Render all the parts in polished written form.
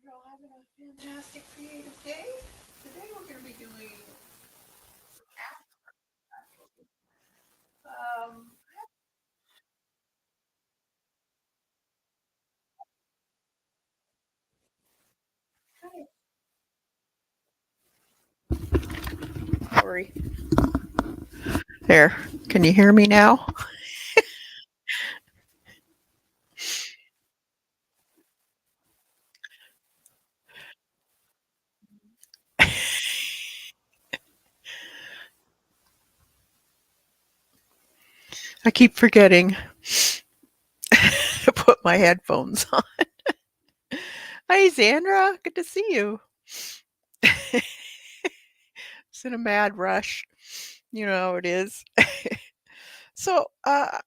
You're all having a fantastic creative day. Today we're going to be doing um, sorry. There. Can you hear me now? I keep forgetting to put my headphones on. Hi, Sandra. Good to see you. It's in a mad rush. You know how it is. So, I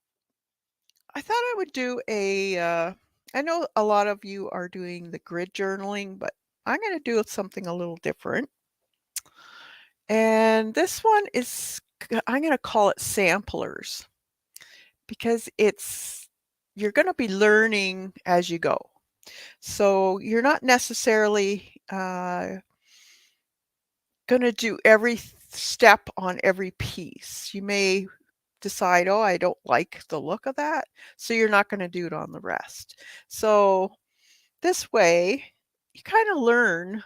thought I would do a. I know a lot of you are doing the grid journaling, but I'm going to do something a little different. And this one is, I'm going to call it samplers because you're going to be learning as you go. So you're not necessarily going to do every step on every piece. You may decide, oh, I don't like the look of that. So you're not going to do it on the rest. So this way, you kind of learn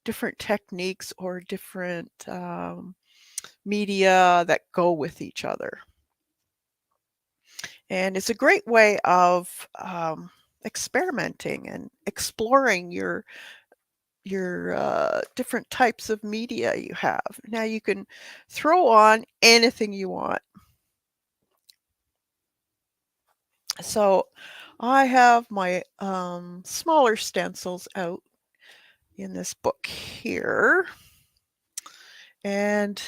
different techniques or different media that go with each other. And it's a great way of experimenting and exploring your different types of media you have. Now you can throw on anything you want. So I have my smaller stencils out in this book here, and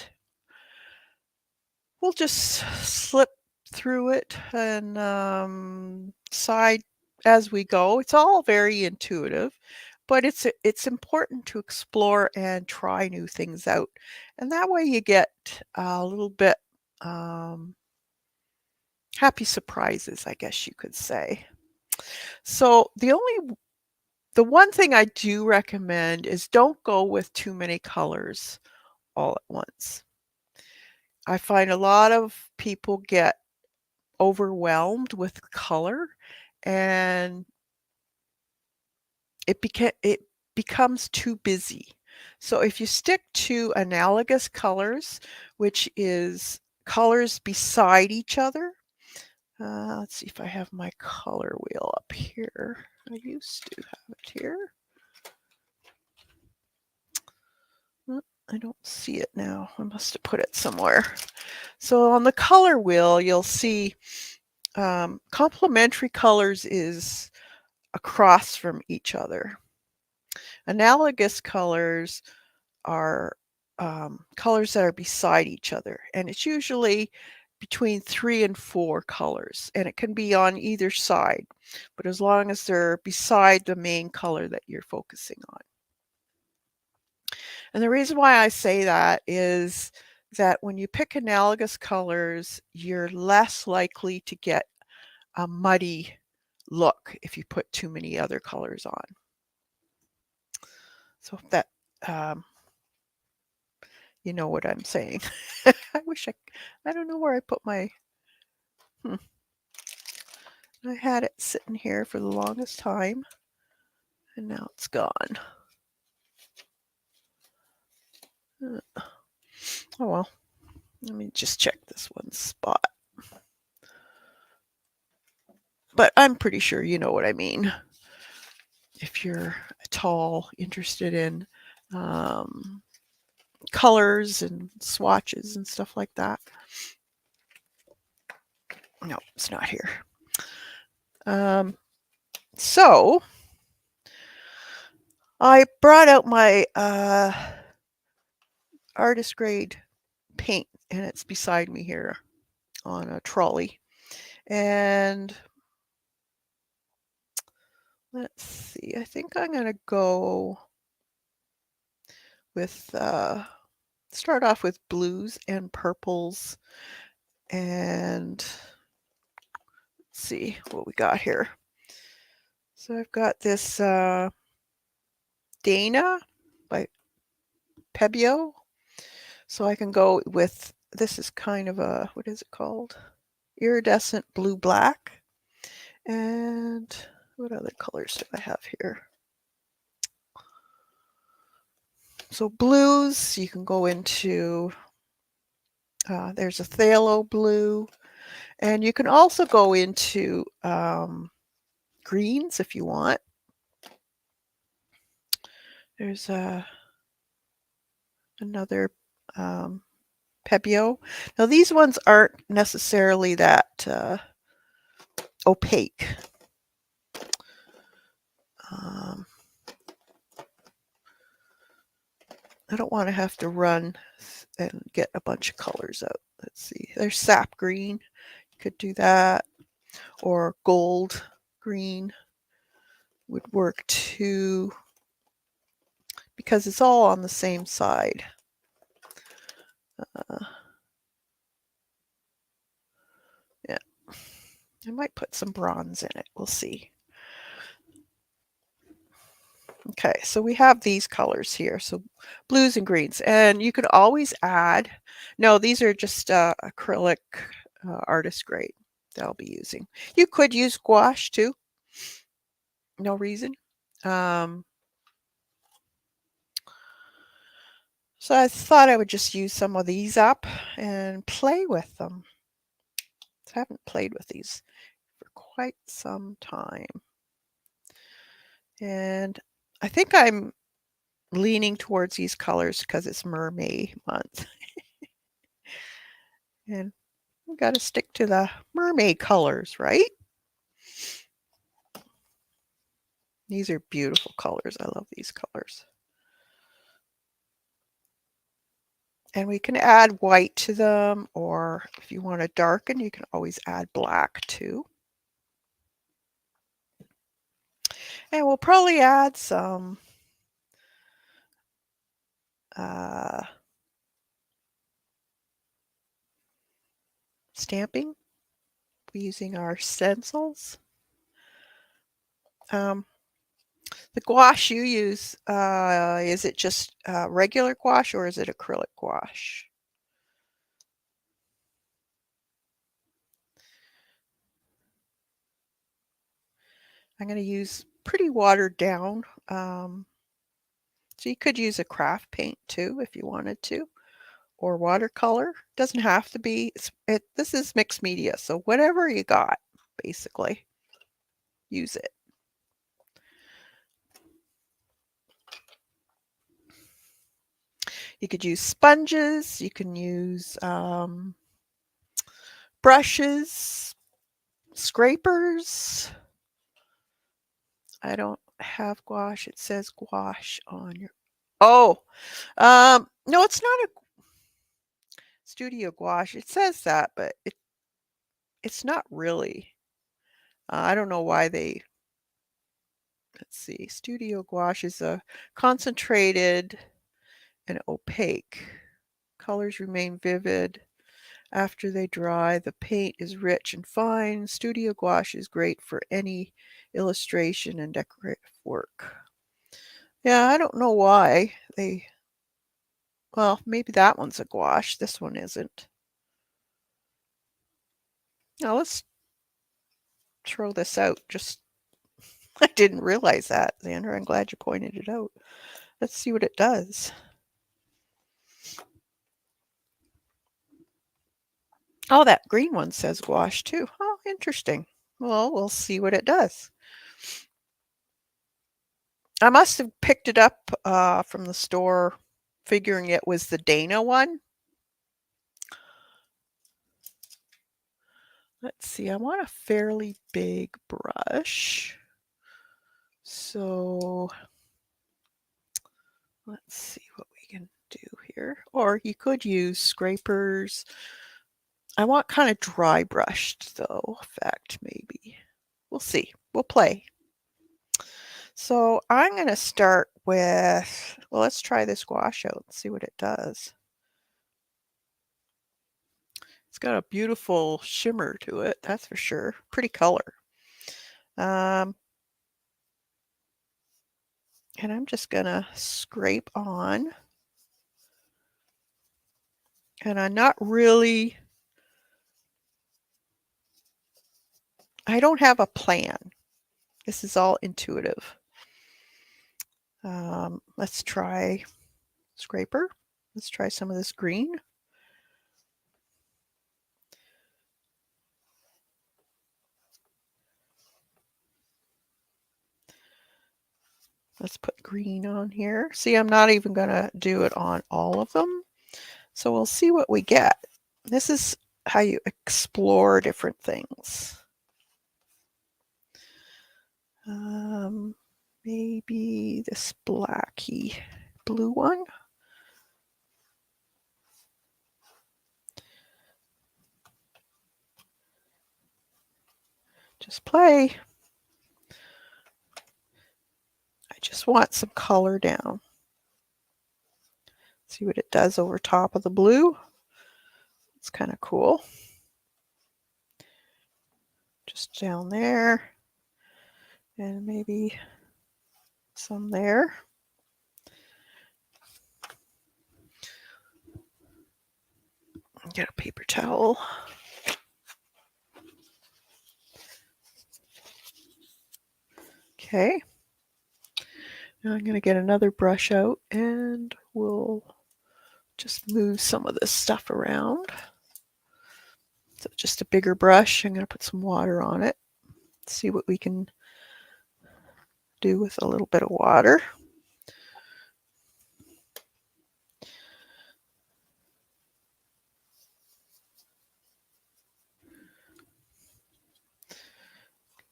we'll just slip through it and side as we go. It's all very intuitive, but it's important to explore and try new things out, and that way you get a little bit um, happy surprises, I guess you could say. So the one thing I do recommend is don't go with too many colors all at once. I find a lot of people get overwhelmed with color, and it becomes too busy. So if you stick to analogous colors, which is colors beside each other, let's see if I have my color wheel up here. I used to have it here. I don't see it now. I must have put it somewhere. So on the color wheel, you'll see complementary colors is across from each other. Analogous colors are colors that are beside each other, and it's usually between 3 and 4 colors, and it can be on either side, but as long as they're beside the main color that you're focusing on. And the reason why I say that is that when you pick analogous colors, you're less likely to get a muddy look if you put too many other colors on. So that um, you know what I'm saying. I wish I don't know where I put my, hmm, I had it sitting here for the longest time and now it's gone. Oh well, let me just check this one spot. But I'm pretty sure you know what I mean. If you're at all interested in um, colors and swatches and stuff like that. No, it's not here. Um, so I brought out my artist grade paint, and it's beside me here on a trolley. And let's see, I think I'm going to go with, start off with blues and purples. And let's see what we got here. So I've got this Dana by Pebio. So I can go with, this is kind of a, what is it called? Iridescent blue-black. And what other colors do I have here? So blues, you can go into, there's a phthalo blue. And you can also go into greens if you want. There's another Pebio. Now these ones aren't necessarily that opaque. I don't want to have to run and get a bunch of colors out. Let's see. There's sap green. You could do that. Or gold green would work too, because it's all on the same side. Yeah. I might put some bronze in it. We'll see. Okay, so we have these colors here, so blues and greens, and you can always add, no, these are just acrylic artist grade that I'll be using. You could use gouache too, no reason. So I thought I would just use some of these up and play with them. I haven't played with these for quite some time. And I think I'm leaning towards these colors because it's mermaid month. And we got to stick to the mermaid colors, right? These are beautiful colors. I love these colors. And we can add white to them, or if you want to darken, you can always add black too. And we'll probably add some stamping using our stencils. The gouache you use, is it just regular gouache or is it acrylic gouache? I'm going to use pretty watered down. So you could use a craft paint too if you wanted to, or watercolor. Doesn't have to be. This is mixed media, so whatever you got, basically, use it. You could use sponges. You can use brushes, scrapers. I don't have gouache. It says gouache on your. Oh, no, it's not a studio gouache. It says that, but it's not really. I don't know why they. Let's see. Studio gouache is a concentrated and opaque. Colors remain vivid after they dry. The paint is rich and fine. Studio gouache is great for any illustration and decorative work. Yeah, I don't know why they. Well, maybe that one's a gouache. This one isn't. Now let's throw this out. Just I didn't realize that, Xander. I'm glad you pointed it out. Let's see what it does. Oh, that green one says gouache too. Oh, interesting. Well, we'll see what it does. I must have picked it up from the store, figuring it was the Dana one. Let's see, I want a fairly big brush. So let's see what we can do here. Or you could use scrapers. I want kind of dry brushed though, effect maybe. We'll see. We'll play. So I'm going to start with, well, let's try this gouache out and see what it does. It's got a beautiful shimmer to it, that's for sure. Pretty color. And I'm just gonna scrape on. And I'm not really, I don't have a plan. This is all intuitive. Let's try scraper. Let's try some of this green. Let's put green on here. See, I'm not even going to do it on all of them. So we'll see what we get. This is how you explore different things. Maybe this blacky blue one. Just play. I just want some color down. See what it does over top of the blue. It's kind of cool. Just down there. And maybe some there. Get a paper towel. Okay. Now I'm going to get another brush out and we'll just move some of this stuff around. So just a bigger brush. I'm going to put some water on it. See what we can do with a little bit of water.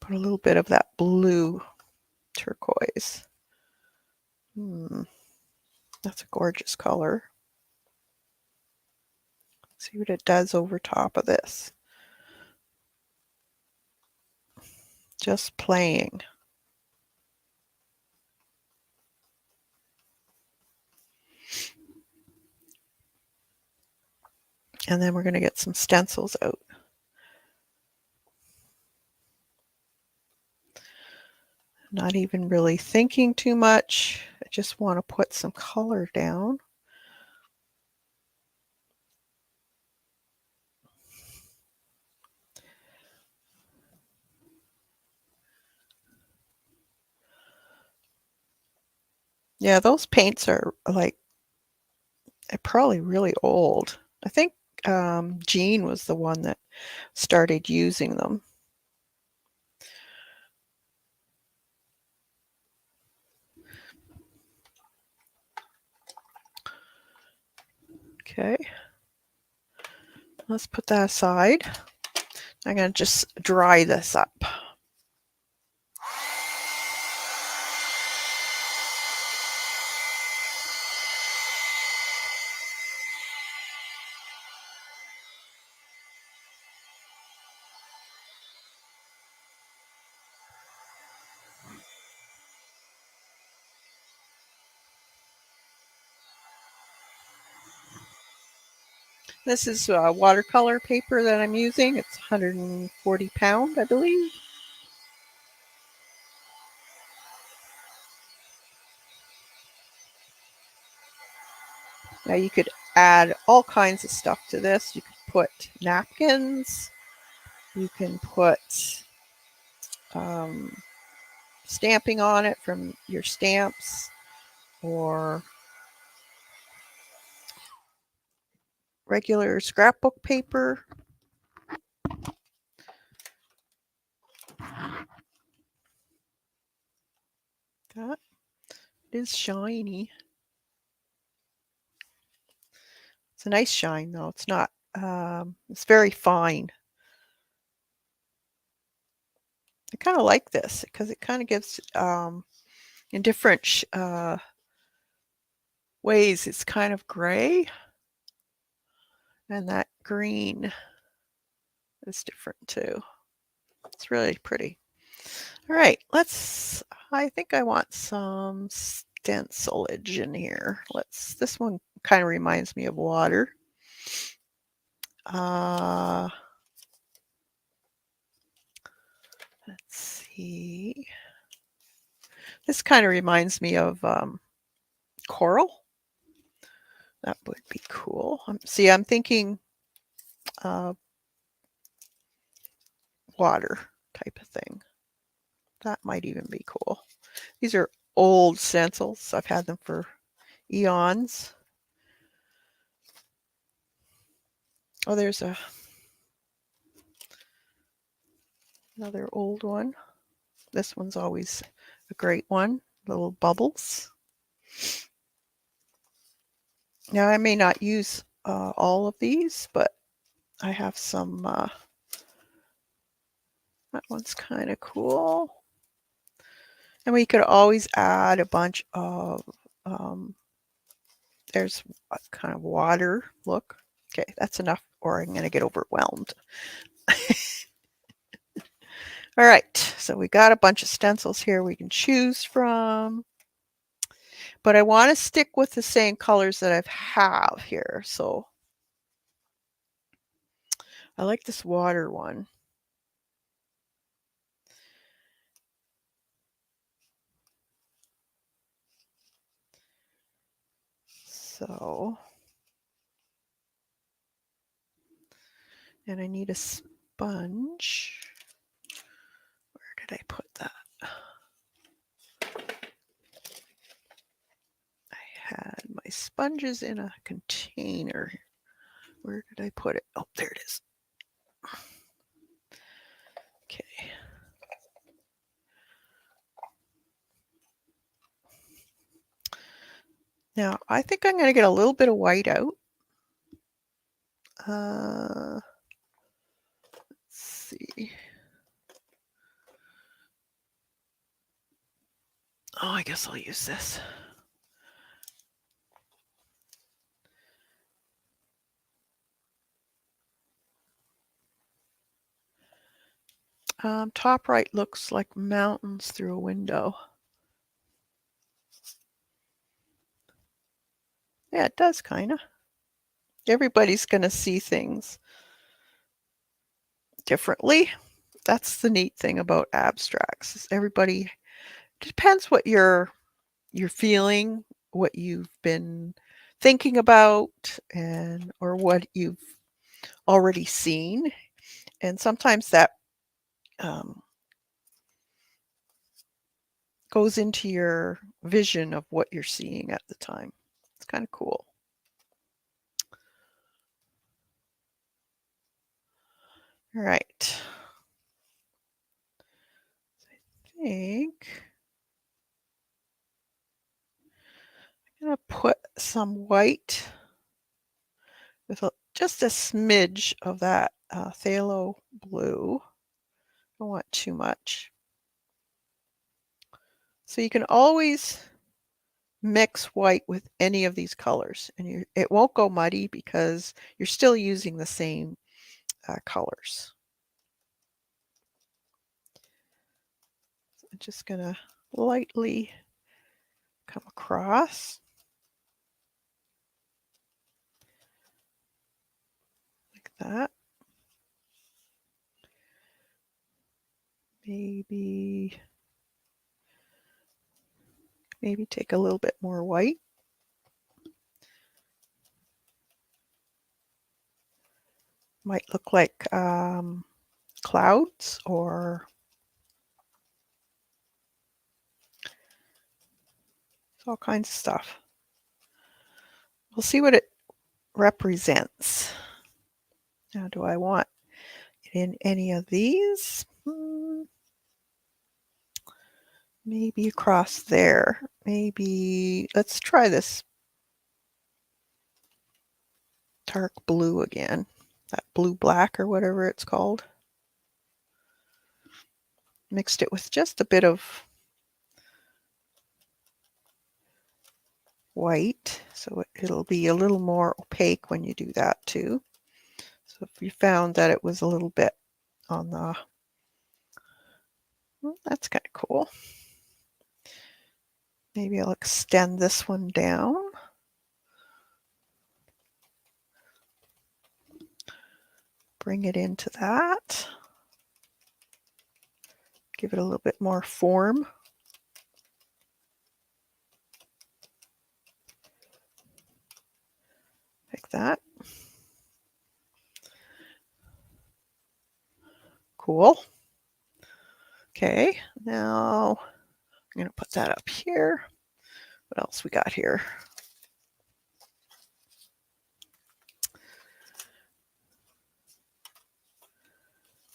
Put a little bit of that blue turquoise. That's a gorgeous color. See what it does over top of this. Just playing. And then we're going to get some stencils out. Not even really thinking too much. I just want to put some color down. Yeah, those paints are like, they're probably really old. I think Jean was the one that started using them. Okay, let's put that aside. I'm going to just dry this up. This is watercolor paper that I'm using. It's 140 pound, I believe. Now you could add all kinds of stuff to this. You could put napkins. You can put stamping on it from your stamps, or regular scrapbook paper. That is shiny. It's a nice shine though. It's not, it's very fine. I kind of like this because it kind of gives, in different ways, it's kind of gray. And that green is different too. It's really pretty. All right, I think I want some stencilage in here. This one kind of reminds me of water. Let's see. This kind of reminds me of coral. That would be cool. See, I'm thinking uh, water type of thing. That might even be cool. These are old stencils. I've had them for eons. Oh, there's another old one. This one's always a great one. Little bubbles. Now, I may not use all of these, but I have some. That one's kind of cool. And we could always add a bunch of, there's a kind of water look. Okay, that's enough, or I'm going to get overwhelmed. All right, so we got a bunch of stencils here we can choose from. But I want to stick with the same colors that I have here. So I like this water one. So, and I need a sponge. Where did I put that? I had my sponges in a container. Where did I put it? Oh, there it is. Okay. Now, I think I'm going to get a little bit of white out. Let's see. Oh, I guess I'll use this. Top right looks like mountains through a window. Yeah, it does kind of. Everybody's going to see things differently. That's the neat thing about abstracts. Is everybody depends what you're feeling, what you've been thinking about, and or what you've already seen, and sometimes that goes into your vision of what you're seeing at the time. It's kind of cool. All right. I think I'm going to put some white with just a smidge of that phthalo blue. Don't want too much. So you can always mix white with any of these colors, and it won't go muddy because you're still using the same colors. So I'm just going to lightly come across like that. Maybe take a little bit more white. Might look like clouds or all kinds of stuff. We'll see what it represents. Now, do I want it in any of these? Maybe across there. Maybe, let's try this dark blue again. That blue-black or whatever it's called. Mixed it with just a bit of white, so it'll be a little more opaque when you do that too. So if you found that it was a little bit on the, well, that's kind of cool. Maybe I'll extend this one down. Bring it into that. Give it a little bit more form. Cool. Okay, now I'm going to put that up here. What else we got here?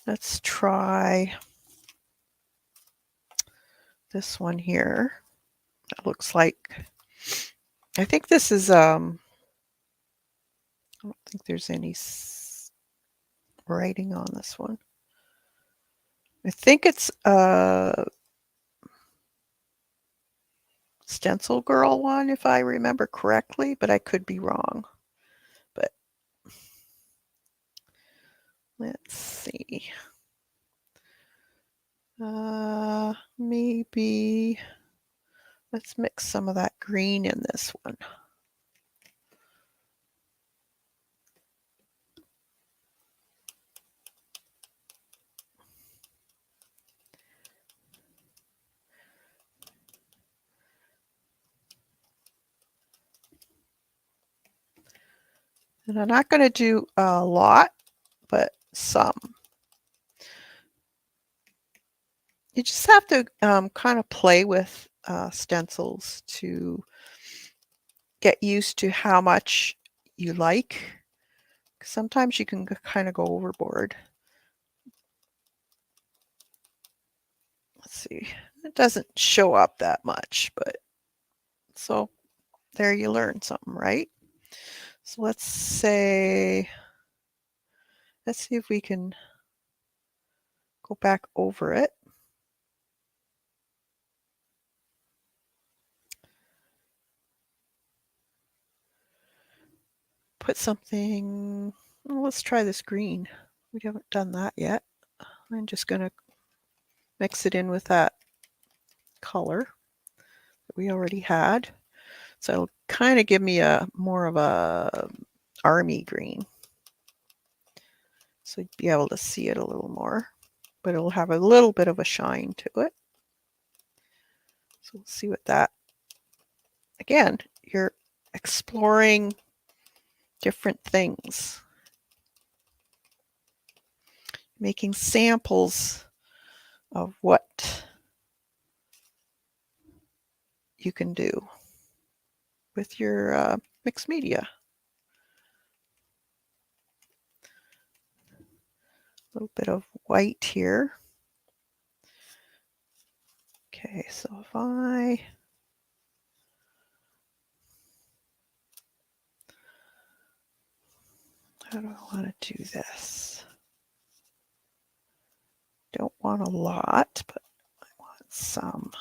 Let's try this one here. That looks like, I think this is, I don't think there's any writing on this one. I think it's a stencil girl one, if I remember correctly, but I could be wrong. But let's see. Maybe let's mix some of that green in this one. And I'm not going to do a lot, but some. You just have to kind of play with stencils to get used to how much you like. Sometimes you can kind of go overboard. Let's see. It doesn't show up that much, but so there you learn something, right? So let's see if we can go back over it. Put something, well, let's try this green. We haven't done that yet. I'm just going to mix it in with that color that we already had. So it'll kind of give me a more of a army green. So you'd be able to see it a little more, but it'll have a little bit of a shine to it. So we'll see what that, again, you're exploring different things, making samples of what you can do with your mixed media. A little bit of white here. Okay, so if how do I want to do this? Don't want a lot, but I want some.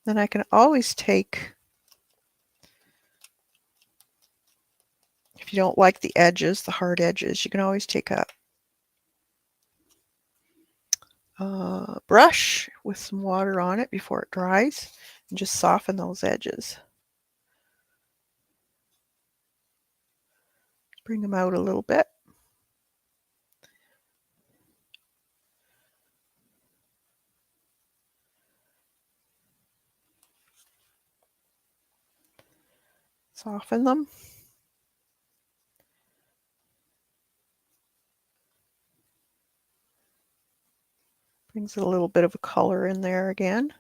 Then I can always take, if you don't like the edges, the hard edges, you can always take a brush with some water on it before it dries and just soften those edges. Bring them out a little bit. Soften them. Brings a little bit of a color in there again.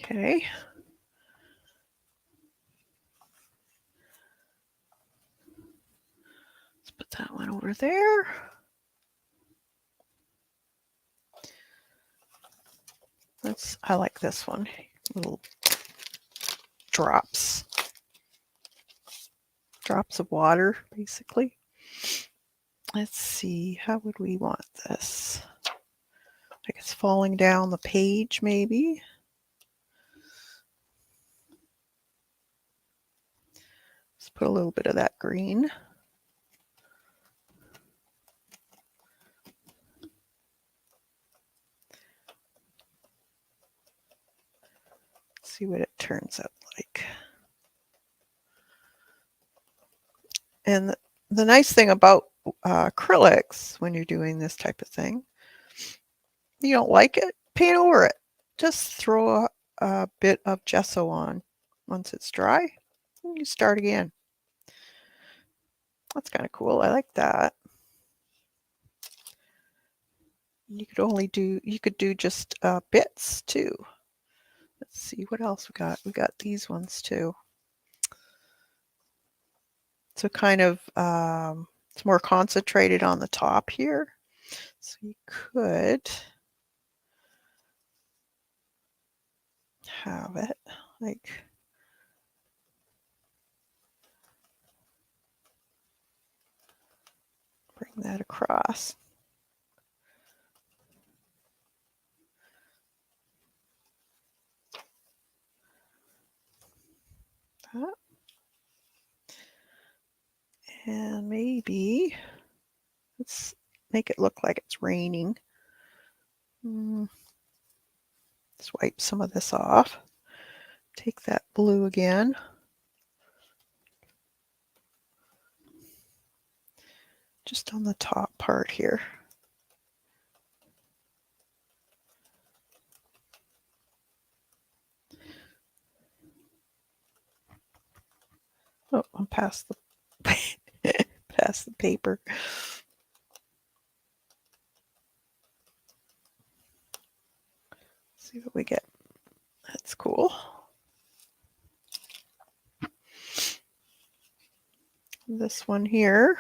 Okay. Let's put that one over there. I like this one. Little drops of water, basically. Let's see, how would we want this? Like it's falling down the page, maybe. Let's put a little bit of that green. See what it turns out like. And the nice thing about acrylics when you're doing this type of thing, you don't like it, paint over it. Just throw a bit of gesso on. Once it's dry, you start again. That's kind of cool. I like that. You could do just bits too. Let's see what else we got. We got these ones too. So kind of it's more concentrated on the top here. So you could have it like bring that across. That. And maybe let's make it look like it's raining. Let's wipe some of this off. Take that blue again. Just on the top part here. Oh, I'm past the past the paper. See what we get. That's cool. This one here.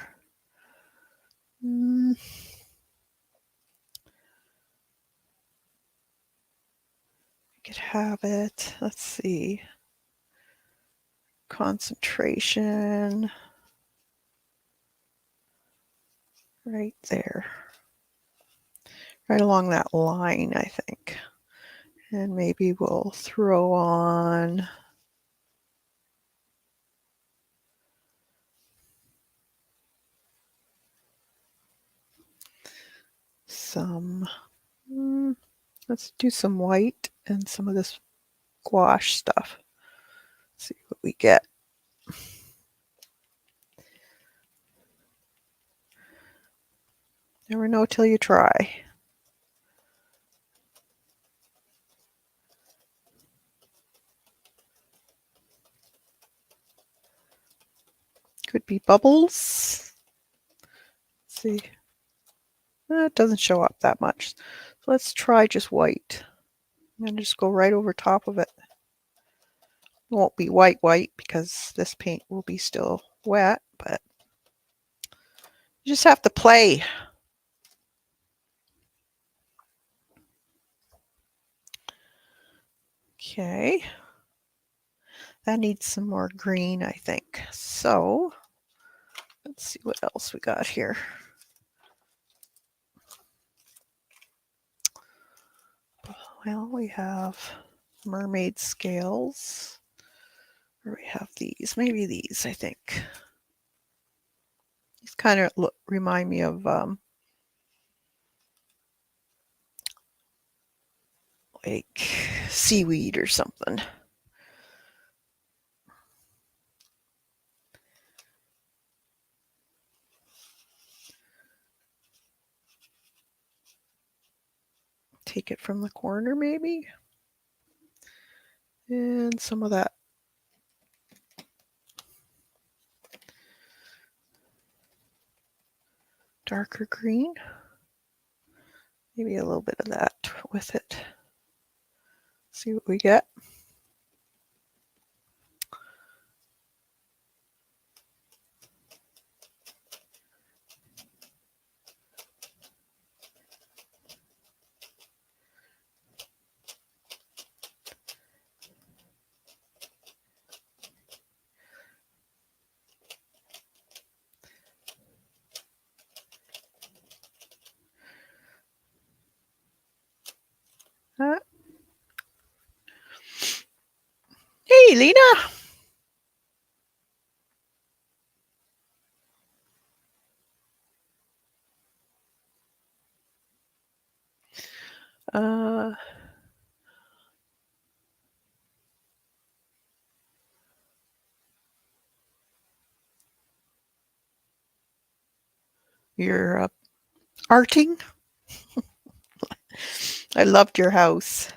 You could have it. Let's see. Concentration. Right there. Right along that line, I think. And maybe we'll throw on some, let's do some white and some of this gouache stuff. See what we get. Never know till you try. Could be bubbles. Let's see. It doesn't show up that much. So let's try just white. And just go right over top of it. It won't be white because this paint will be still wet, but you just have to play. Okay. That needs some more green, I think. So let's see what else we got here. Well, we have mermaid scales. Or we have these. Maybe these, I think. These kind of remind me of like seaweed or something. Take it from the corner maybe. And some of that darker green. Maybe a little bit of that with it. See what we get. Hey, Lena. Uh, You're arting. I loved your house.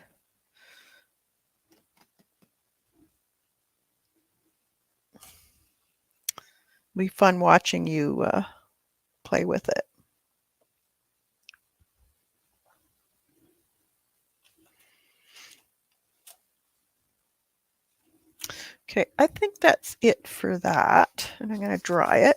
It'll be fun watching you play with it. Okay, I think that's it for that. And I'm going to dry it.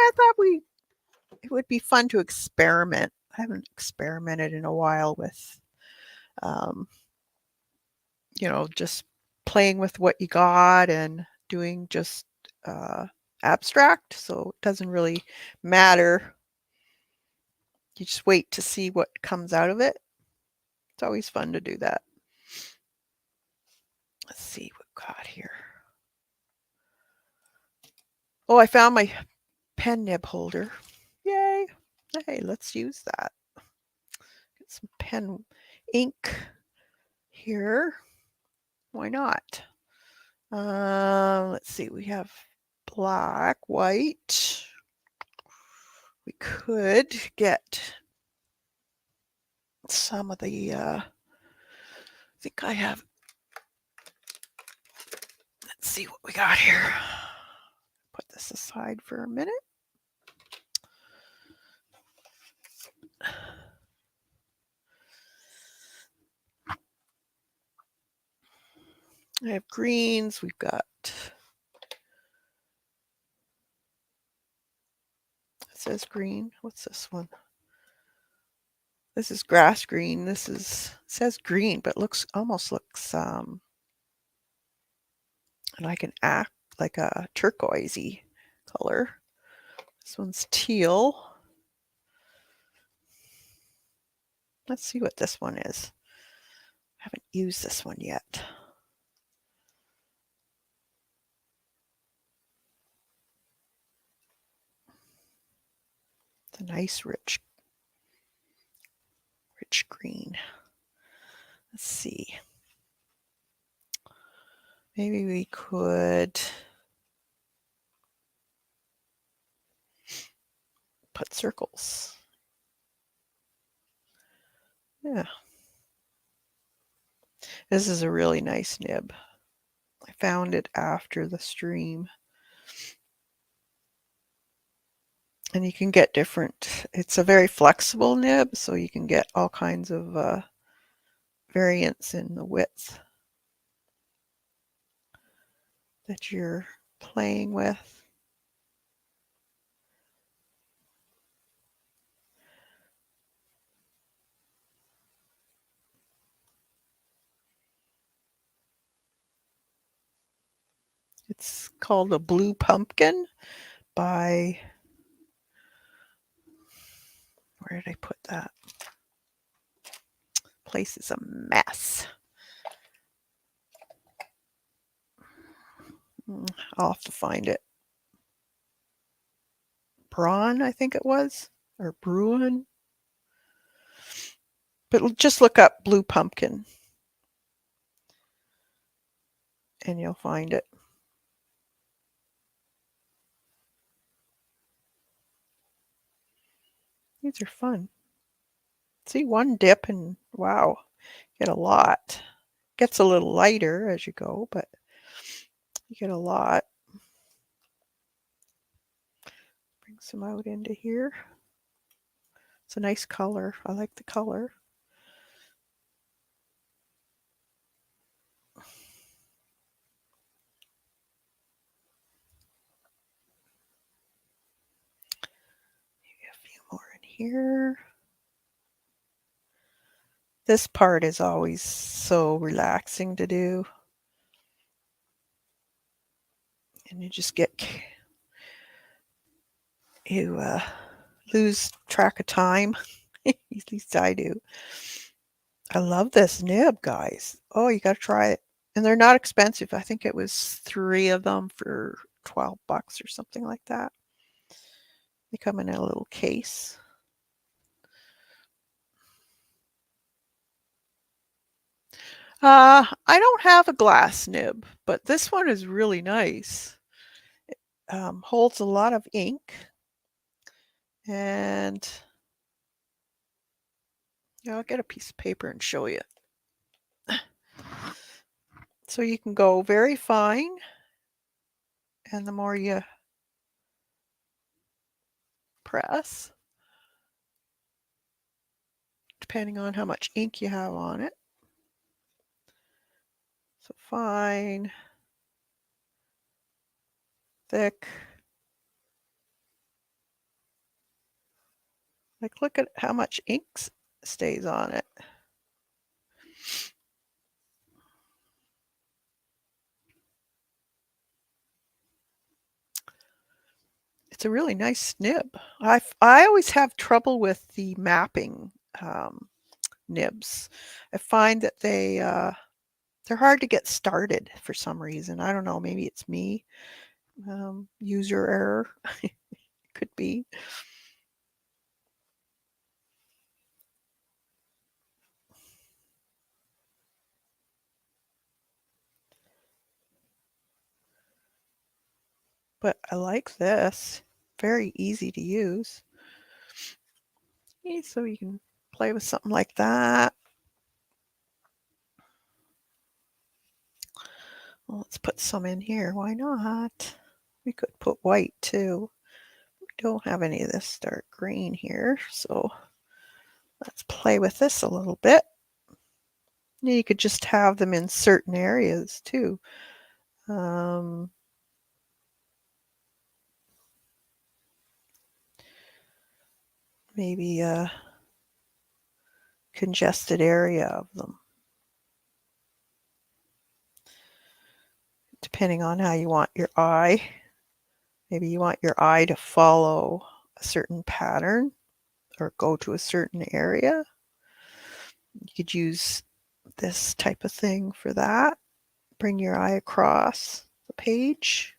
I thought it would be fun to experiment. I haven't experimented in a while with, um, just playing with what you got and doing just uh, abstract. So it doesn't really matter. You just wait to see what comes out of it. It's always fun to do that. Let's see what we've got here. Oh, I found my pen nib holder. Yay. Hey, let's use that. Get some pen ink here. Why not? Let's see. We have black, white. We could get some of the, I think I have, let's see what we got here. Put this aside for a minute. I have greens. We've got, it says green. What's this one? This is grass green. This is, it says green, but almost looks like like a turquoisey color. This one's teal. Let's see what this one is. I haven't used this one yet. It's a nice rich green. Let's see. Maybe we could put circles. Yeah. This is a really nice nib. I found it after the stream. And you can get different, it's a very flexible nib, so you can get all kinds of variants in the width that you're playing with. It's called a Blue Pumpkin by, where did I put that? Place is a mess. I'll have to find it. Braun, I think it was, or Bruin. But just look up Blue Pumpkin and you'll find it. These are fun. See, one dip and wow, get a lot. Gets a little lighter as you go, but you get a lot. Bring some out into here. It's a nice color. I like the color. Maybe a few more in here. This part is always so relaxing to do. And you just get, you lose track of time. At least I do. I love this nib, guys. Oh, you got to try it. And they're not expensive. I think it was 3 of them for 12 bucks or something like that. They come in a little case. I don't have a glass nib, but this one is really nice. Holds a lot of ink. And yeah, I'll get a piece of paper and show you. So you can go very fine, and the more you press, depending on how much ink you have on it. So fine, thick. Like, look at how much ink stays on it. It's a really nice nib. I always have trouble with the mapping nibs. I find that they're hard to get started for some reason. I don't know. Maybe it's me. User error. Could be. But I like this. Very easy to use. So you can play with something like that. Well, let's put some in here. Why not? We could put white too. We don't have any of this dark green here, so let's play with this a little bit. You could just have them in certain areas too. Maybe a congested area of them, depending on how you want your eye. Maybe you want your eye to follow a certain pattern or go to a certain area. You could use this type of thing for that. Bring your eye across the page.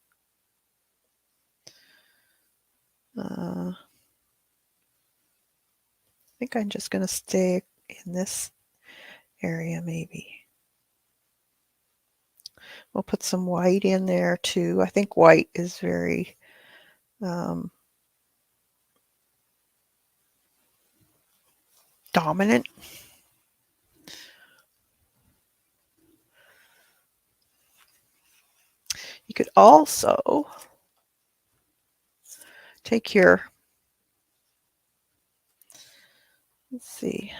I think I'm just going to stay in this area maybe. We'll put some white in there too. I think white is very dominant. You could also take your, let's see,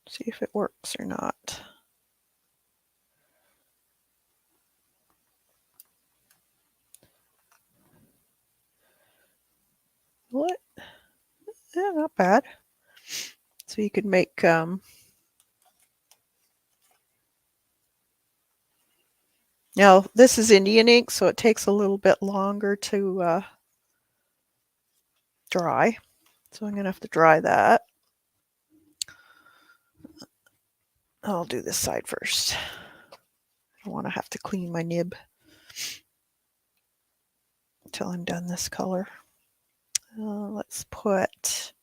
see if it works or not. What? Yeah, not bad. So you could make now this is Indian ink, so it takes a little bit longer to dry. So I'm gonna have to dry that. I'll do this side first. I don't want to have to clean my nib until I'm done this color. Let's put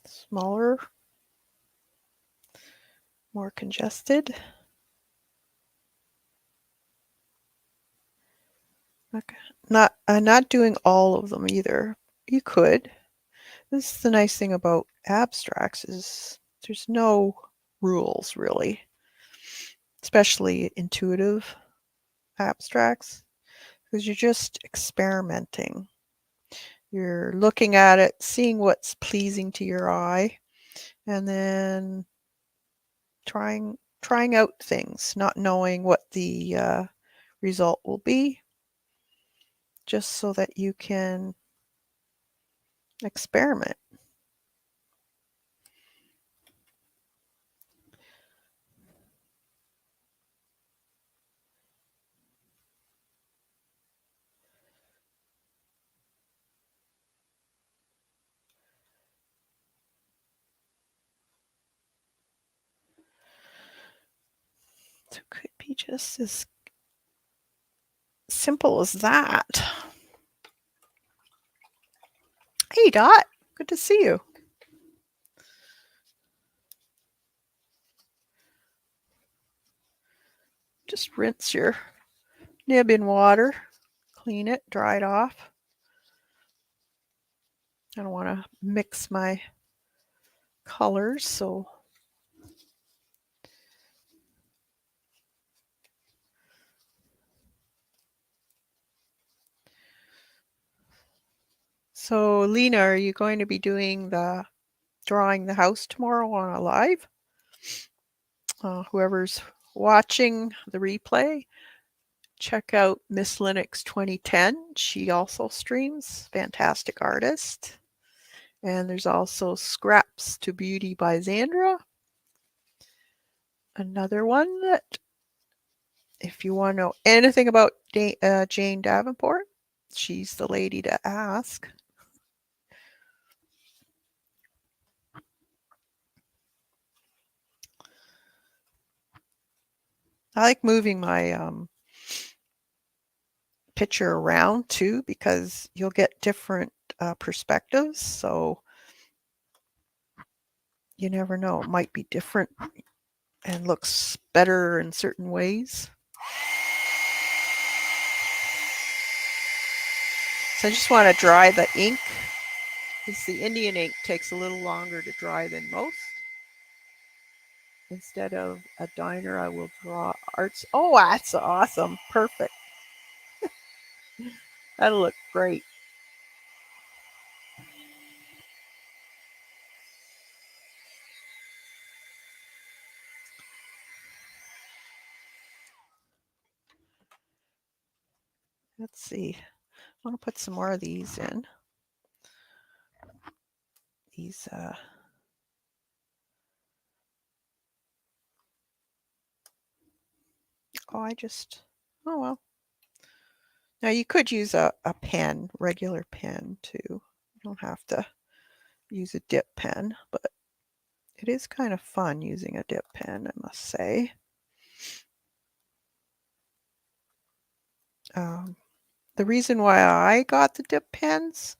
smaller, more congested. Okay. I'm not doing all of them either. You could. This is the nice thing about abstracts is there's no rules really, especially intuitive abstracts, because you're just experimenting. You're looking at it, seeing what's pleasing to your eye, and then trying out things, not knowing what the result will be, just so that you can experiment. So it could be just as simple as that. Hey, Dot. Good to see you. Just rinse your nib in water, clean it, dry it off. I don't want to mix my colors, so Lena, are you going to be doing the drawing the house tomorrow on a live? Whoever's watching the replay, check out Miss Linux 2010. She also streams, fantastic artist. And there's also Scraps to Beauty by Zandra. Another one that, if you want to know anything about Jane Davenport, she's the lady to ask. I like moving my picture around too, because you'll get different perspectives. So you never know, it might be different and looks better in certain ways. So I just want to dry the ink, because the Indian ink takes a little longer to dry than most. Instead of a diner, I will draw arts. Oh, that's awesome. Perfect. That'll look great. Let's see. I want to put some more of these in. These, oh, oh well. Now you could use a pen, regular pen too. You don't have to use a dip pen, but it is kind of fun using a dip pen, I must say. The reason why I got the dip pens,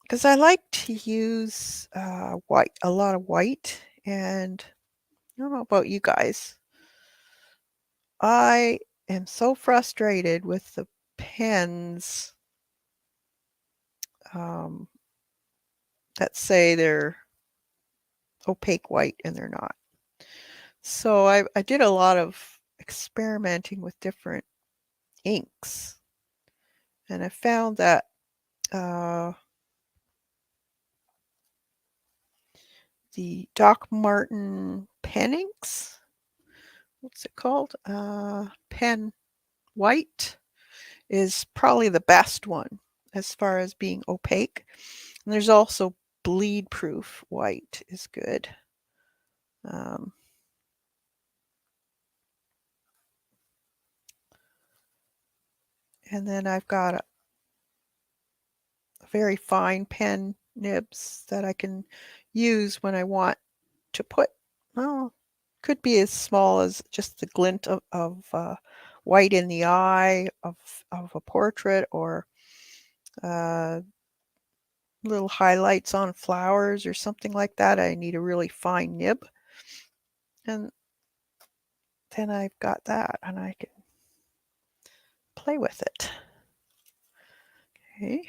because I like to use white, a lot of white, and I don't know about you guys. I am so frustrated with the pens that say they're opaque white and they're not. So I did a lot of experimenting with different inks, and I found that the Doc Martin pen inks, what's it called? Pen white is probably the best one as far as being opaque. And there's also bleed proof white is good. And then I've got a very fine pen nibs that I can use when I want to put, well, could be as small as just the glint of white in the eye of a portrait, or little highlights on flowers or something like that. I need a really fine nib. And then I've got that and I can play with it. Okay.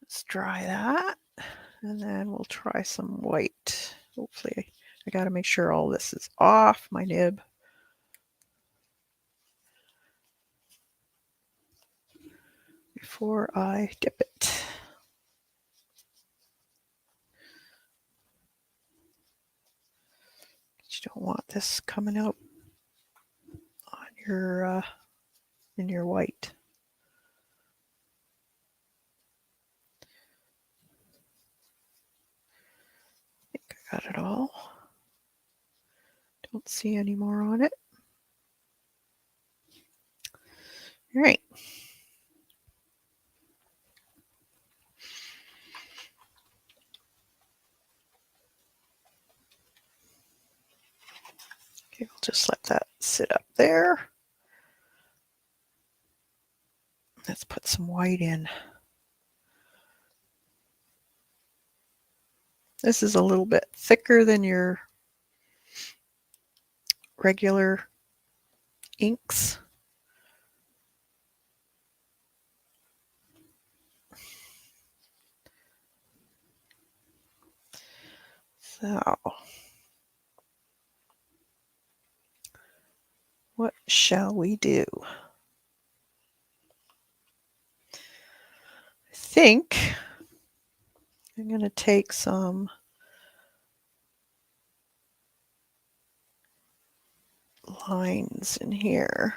Let's dry that. And then we'll try some white. Hopefully, I got to make sure all this is off my nib. before I dip it. You don't want this coming out on your in your white. I think I got it all. Don't see any more on it. All right. Okay, we'll just let that sit up there. Let's put some white in. This is a little bit thicker than your regular inks. So, what shall we do? I think I'm going to take some lines in here.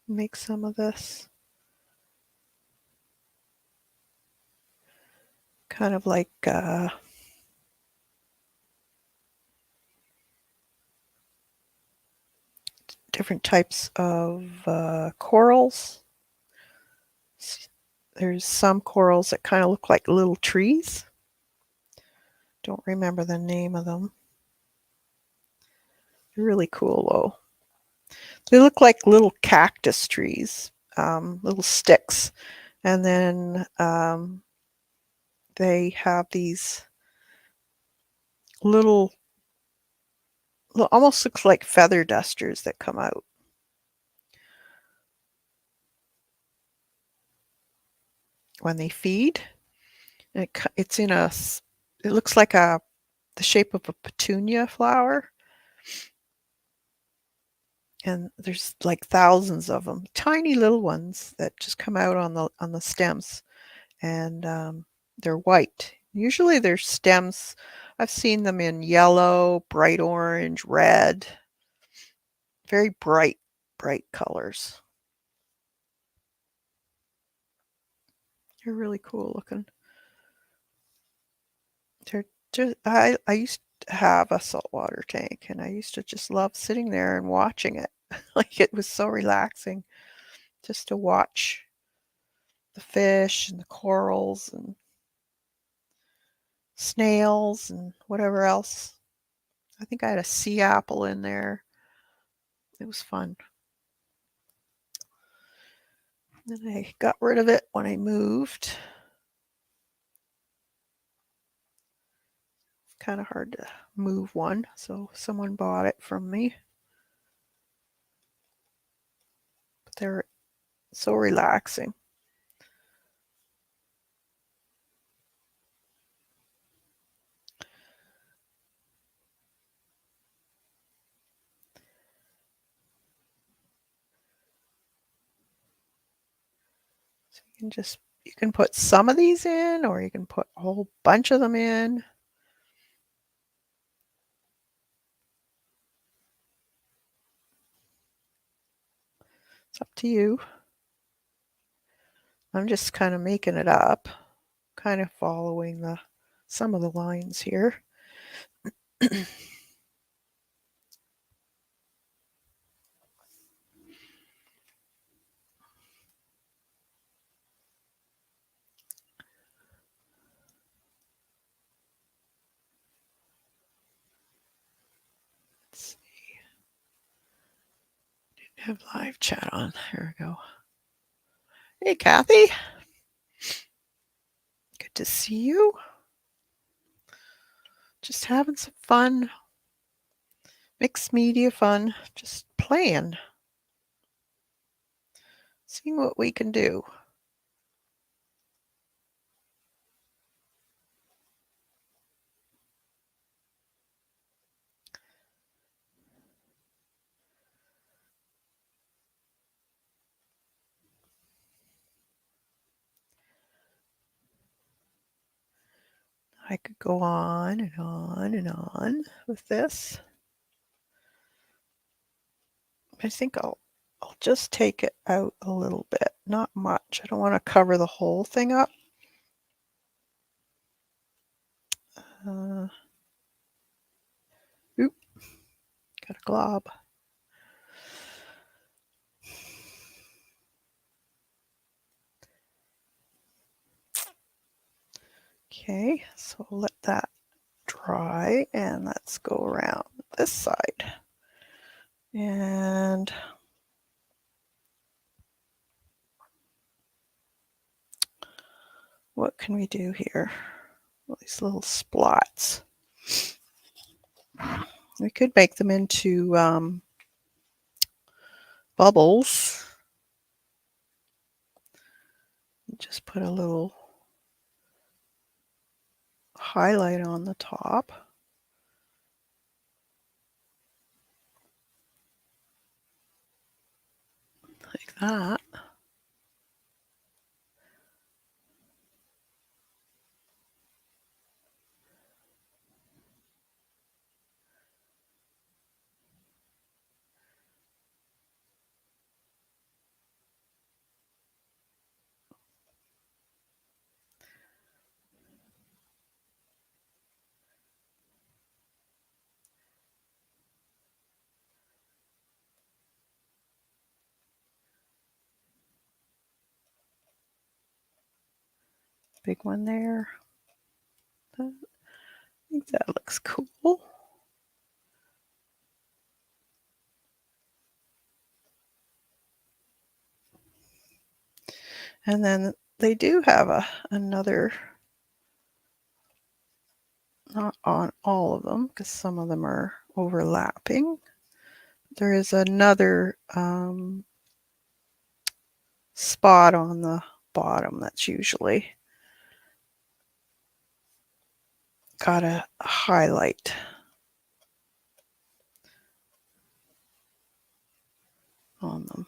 Make some of this kind of like different types of corals. There's some corals that kind of look like little trees. Don't remember the name of them. They're really cool though. They look like little cactus trees, little sticks. And then they have these little, almost looks like feather dusters that come out. When they feed. It's in a, it looks like the shape of a petunia flower. And there's like thousands of them, tiny little ones that just come out on the stems, and they're white. Usually their stems, I've seen them in yellow, bright orange, red, very bright, bright colors. They're really cool looking. They're just, I used to have a saltwater tank, and I used to just love sitting there and watching it. Like it was so relaxing just to watch the fish and the corals and snails and whatever else. I think I had a sea apple in there. It was fun. Then I got rid of it when I moved. It's kind of hard to move one, so someone bought it from me. But they're so relaxing. So you can put some of these in, or you can put a whole bunch of them in. It's up to you. I'm just kind of making it up, kind of following some of the lines here. Let's see. Didn't have live chat on. There we go. Hey, Kathy. Good to see you. Just having some fun. Mixed media fun. Just playing. Seeing what we can do. I could go on and on and on with this. I think I'll just take it out a little bit, not much. I don't want to cover the whole thing up. Oop, got a glob. Okay, so let that dry and let's go around this side. And what can we do here? Well, these little splots. We could make them into bubbles. Just put a little highlight on the top. Like that. Big one there. I think that looks cool. And then they do have another, not on all of them, because some of them are overlapping. There is another spot on the bottom that's usually got a highlight on them.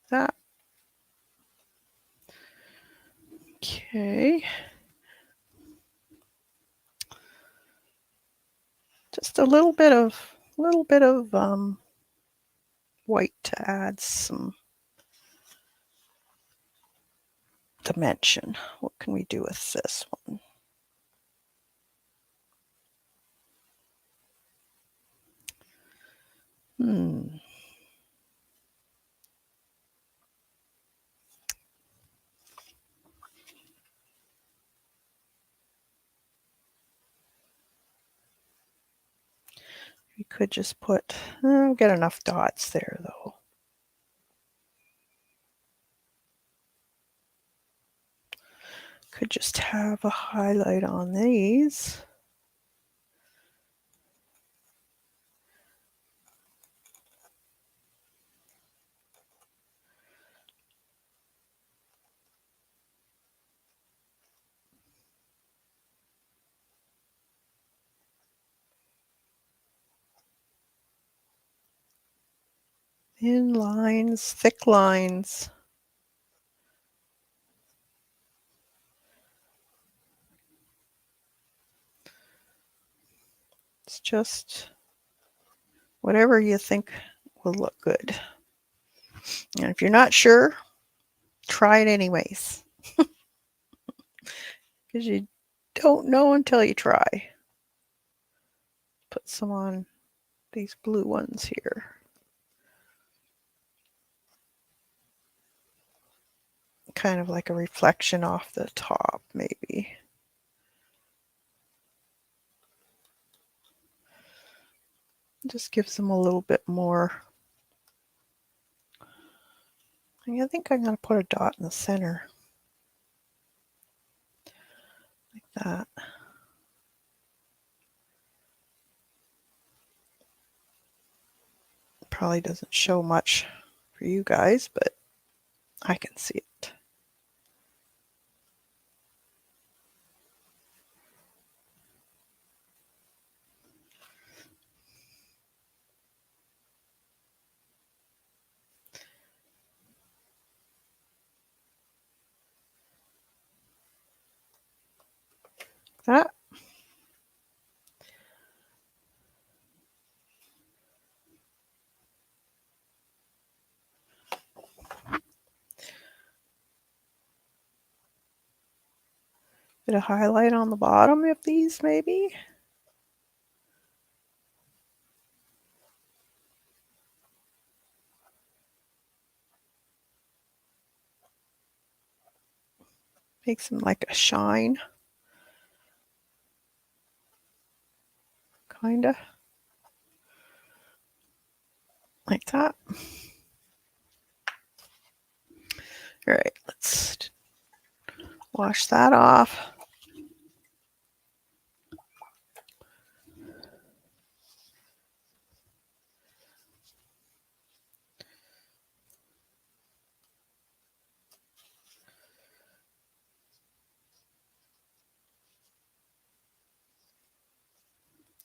That. Okay. Just a little bit of white to add some dimension. What can we do with this one? We could just put, get enough dots there though. Could just have a highlight on these. Thin lines, thick lines. It's just whatever you think will look good. And if you're not sure, try it anyways. Because you don't know until you try. Put some on these blue ones here. Kind of like a reflection off the top, maybe. Just gives them a little bit more. I think I'm going to put a dot in the center. Like that. Probably doesn't show much for you guys, but I can see it. that. Bit of highlight on the bottom of these, maybe. Makes them like a shine. Kinda. Like that. All right, let's wash that off.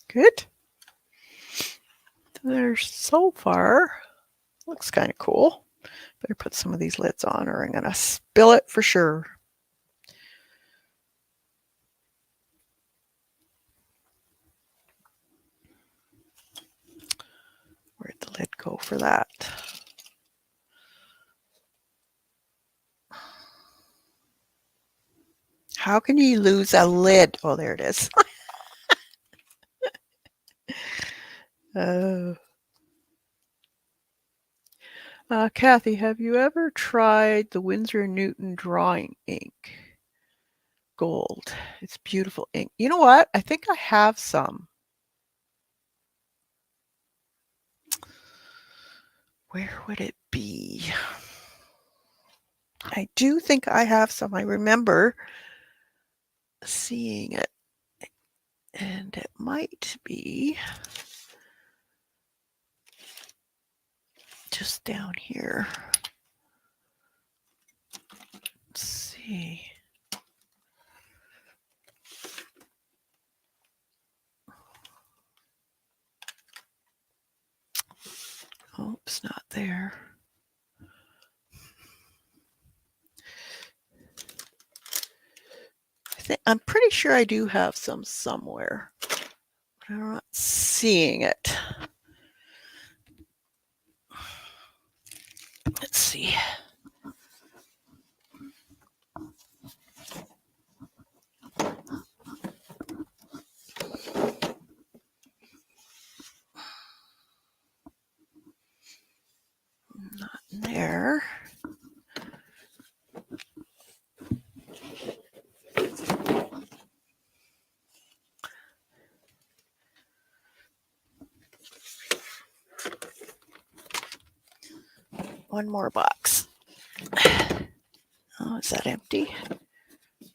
Good. There's so far. Looks kind of cool. Better put some of these lids on or I'm going to spill it for sure. Where'd the lid go for that? How can you lose a lid? Oh, there it is. Kathy, have you ever tried the Winsor & Newton drawing ink? Gold. It's beautiful ink. You know what? I think I have some. Where would it be? I do think I have some. I remember seeing it. And it might be just down here. Let's see. Oh, it's not there. I'm pretty sure I do have some somewhere, but I'm not seeing it. Let's see. Not in there. One more box. Oh, is that empty?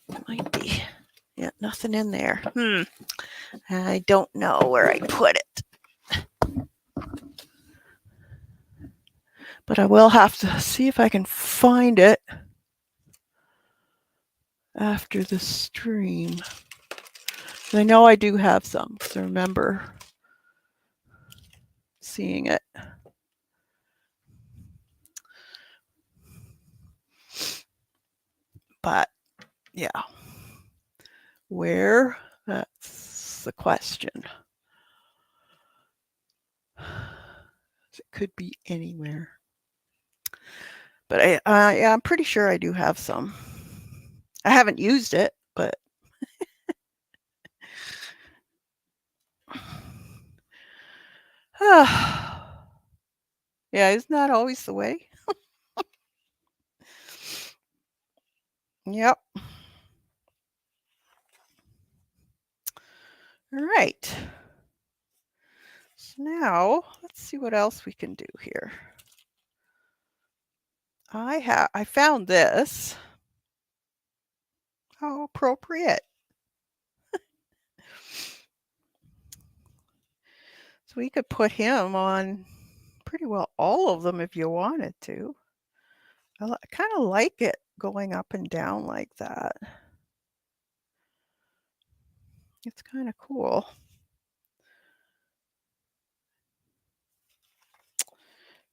It might be. Yeah, nothing in there. I don't know where I put it. But I will have to see if I can find it after the stream. I know I do have some because I remember seeing it. But yeah, where? That's the question. It could be anywhere. But I'm pretty sure I do have some. I haven't used it, but yeah, isn't that always the way? Yep. All right. So now let's see what else we can do here. I found this. How appropriate. So we could put him on pretty well all of them if you wanted to. I kind of like it going up and down like that. It's kind of cool.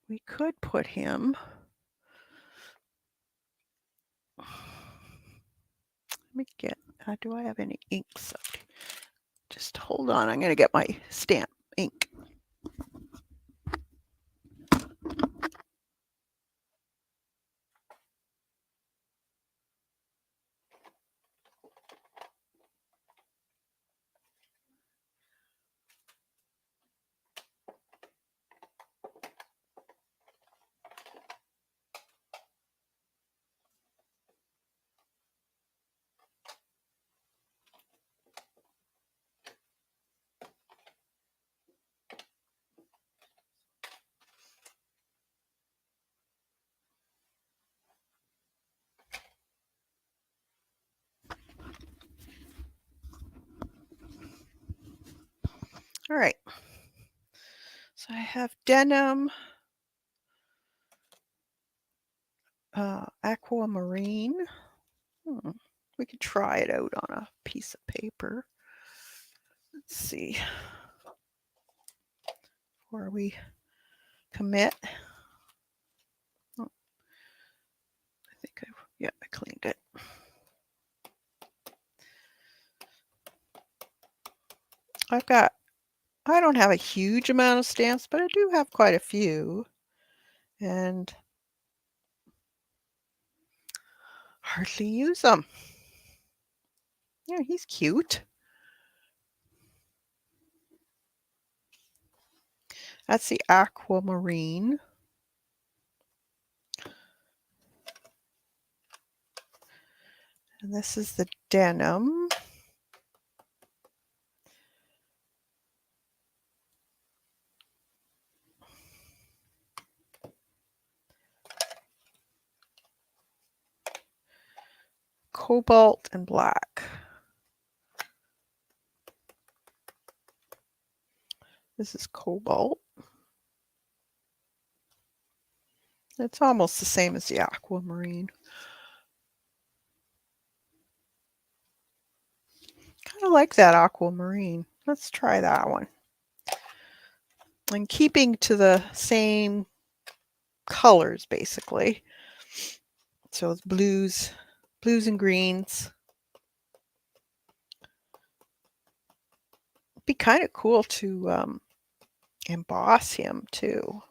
We could put him. Let me get Do I have any inks? Just hold on. I'm going to get my stamp ink. All right. So I have denim, aquamarine. We could try it out on a piece of paper. Let's see. Before we commit. Oh, I think I cleaned it. I don't have a huge amount of stamps, but I do have quite a few. And hardly use them. Yeah, he's cute. That's the aquamarine. And this is the denim. Cobalt and black. This is cobalt. It's almost the same as the aquamarine. Kind of like that aquamarine. Let's try that one. And keeping to the same colors, basically. So it's blues and greens. It'd be kind of cool to emboss him too.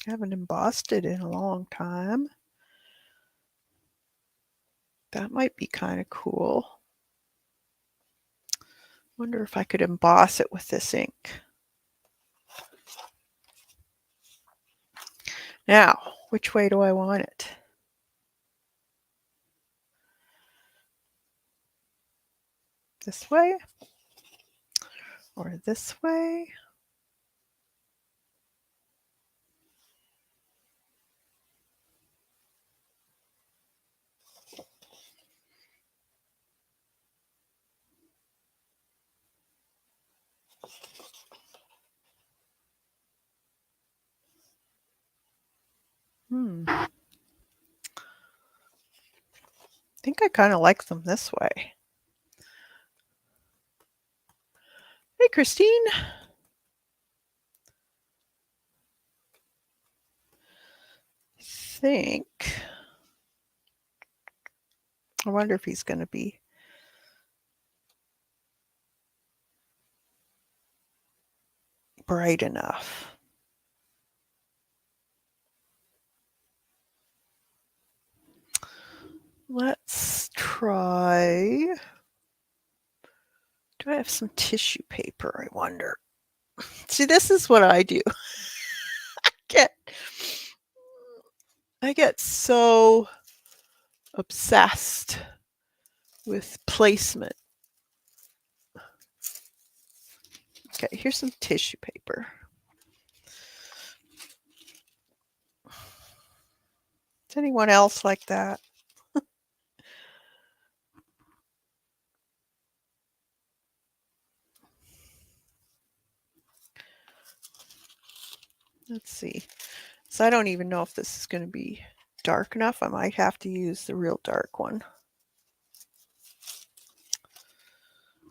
Haven't embossed it in a long time. That might be kind of cool. Wonder if I could emboss it with this ink. Now, which way do I want it? This way? Or this way? I think I kind of like them this way. Hey, Christine. I wonder if he's going to be bright enough. Let's try. Do I have some tissue paper? I wonder. See, this is what I do. I get so obsessed with placement. Okay, here's some tissue paper. Is anyone else like that? Let's see. So I don't even know if this is going to be dark enough. I might have to use the real dark one.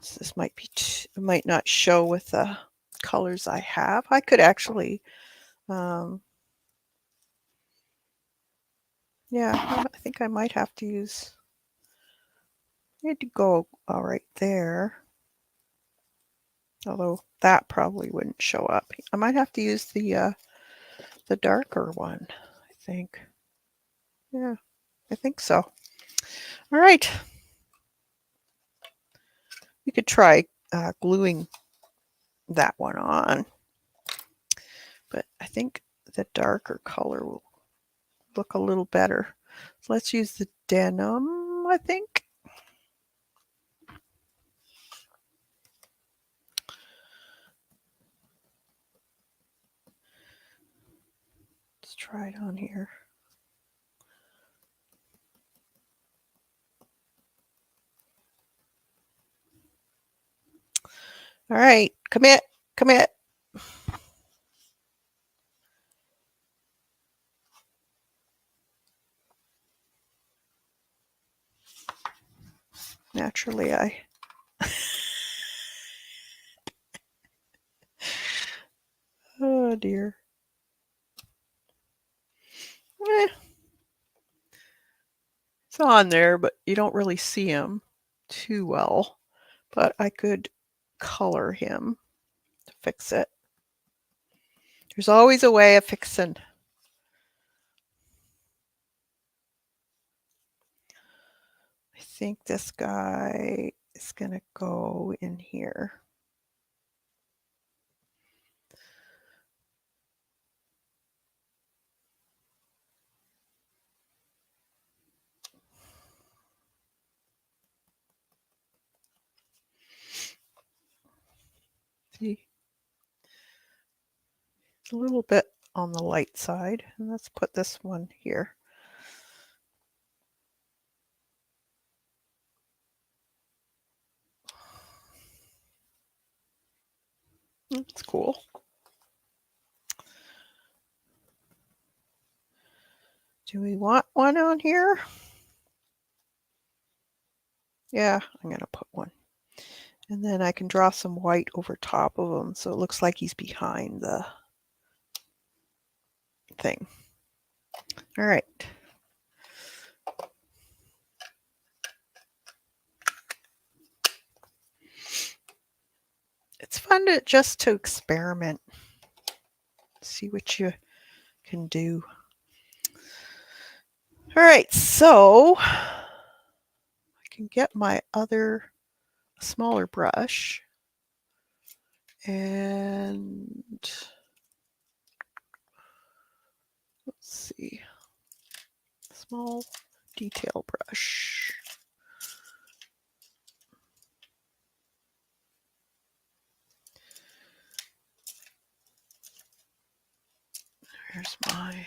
So this might be might not show with the colors I have. I could actually Yeah, I think I might have to use, I need to go right there. Although that probably wouldn't show up. I might have to use the darker one, I think. Yeah, I think so. All right. You could try gluing that one on, but I think the darker color will look a little better. So let's use the denim, I think. Let's try it on here. All right, commit, commit. Naturally, oh dear. Eh, it's on there, but you don't really see him too well. But I could color him to fix it. There's always a way of fixing. I think this guy is going to go in here. See, it's a little bit on the light side. And let's put this one here. That's cool. Do we want one on here? Yeah, I'm going to put one. And then I can draw some white over top of him so it looks like he's behind the thing. All right. It's fun to experiment, see what you can do. All right, so I can get my other smaller brush and let's see, small detail brush. Here's my,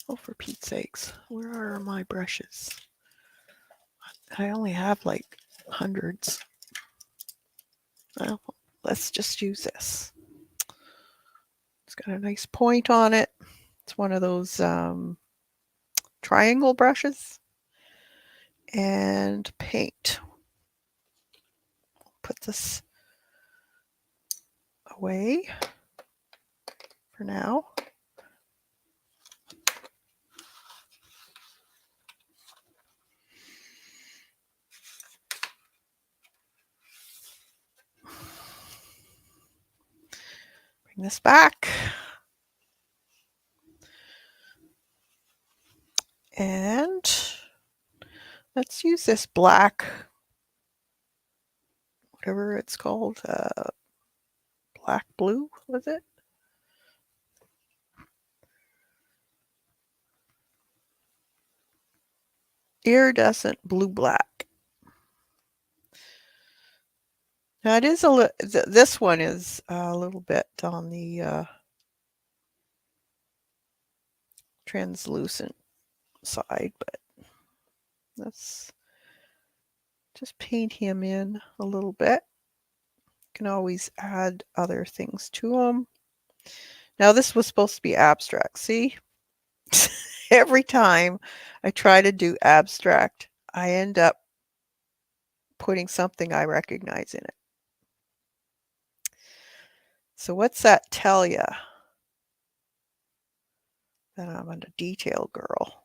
oh, for Pete's sakes, where are my brushes? I only have like hundreds. Well, let's just use this. It's got a nice point on it. It's one of those triangle brushes. And paint. Put this away for now. Bring this back. And let's use this black, whatever it's called, black blue, was it? Iridescent blue black. Now it is this one is a little bit on the translucent side, but let's just paint him in a little bit. You can always add other things to him. Now this was supposed to be abstract. See, every time I try to do abstract, I end up putting something I recognize in it. So what's that tell you? that I'm a detail girl.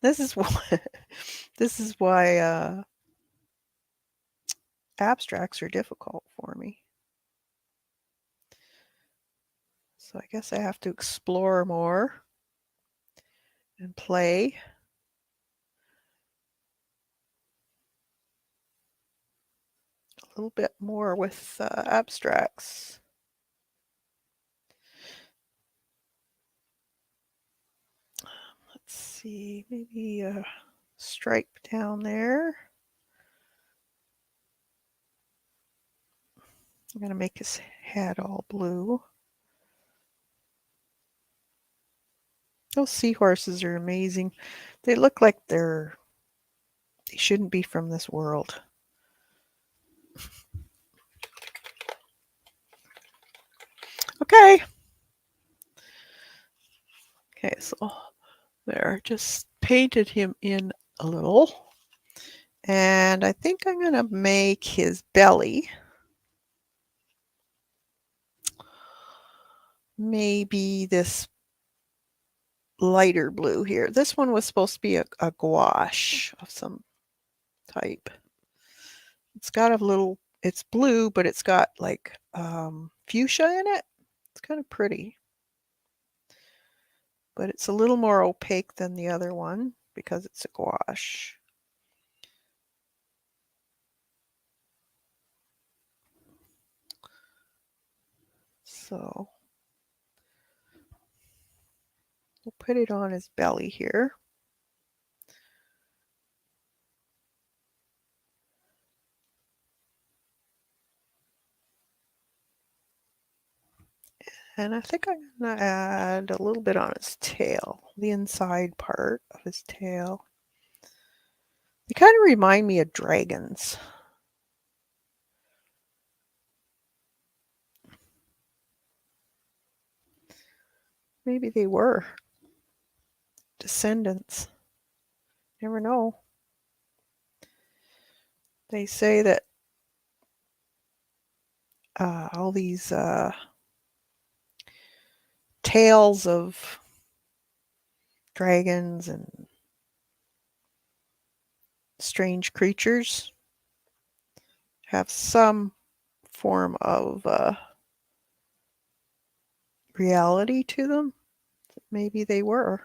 This is why this is why abstracts are difficult for me. So I guess I have to explore more and play. A little bit more with abstracts. Let's see, maybe a stripe down there. I'm going to make his head all blue. Those seahorses are amazing. They look like they shouldn't be from this world. Okay. Okay, so there, just painted him in a little. And I think I'm going to make his belly maybe this lighter blue here. This one was supposed to be a gouache of some type. It's got a little, it's blue, but it's got like fuchsia in it. It's kind of pretty. But it's a little more opaque than the other one because it's a gouache. So we'll put it on his belly here. And I think I'm going to add a little bit on his tail, the inside part of his tail. They kind of remind me of dragons. Maybe they were descendants. Never know. They say that all these tales of dragons and strange creatures have some form of reality to them. Maybe they were.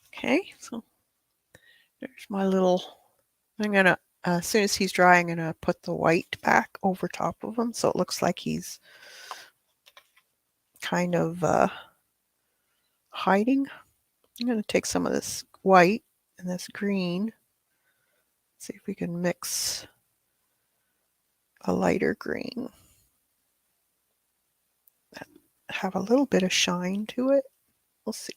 Okay, so there's my little, I'm going to, as soon as he's dry, I'm going to put the white back over top of him so it looks like he's kind of hiding. I'm going to take some of this white and this green. See if we can mix a lighter green. Have a little bit of shine to it. We'll see.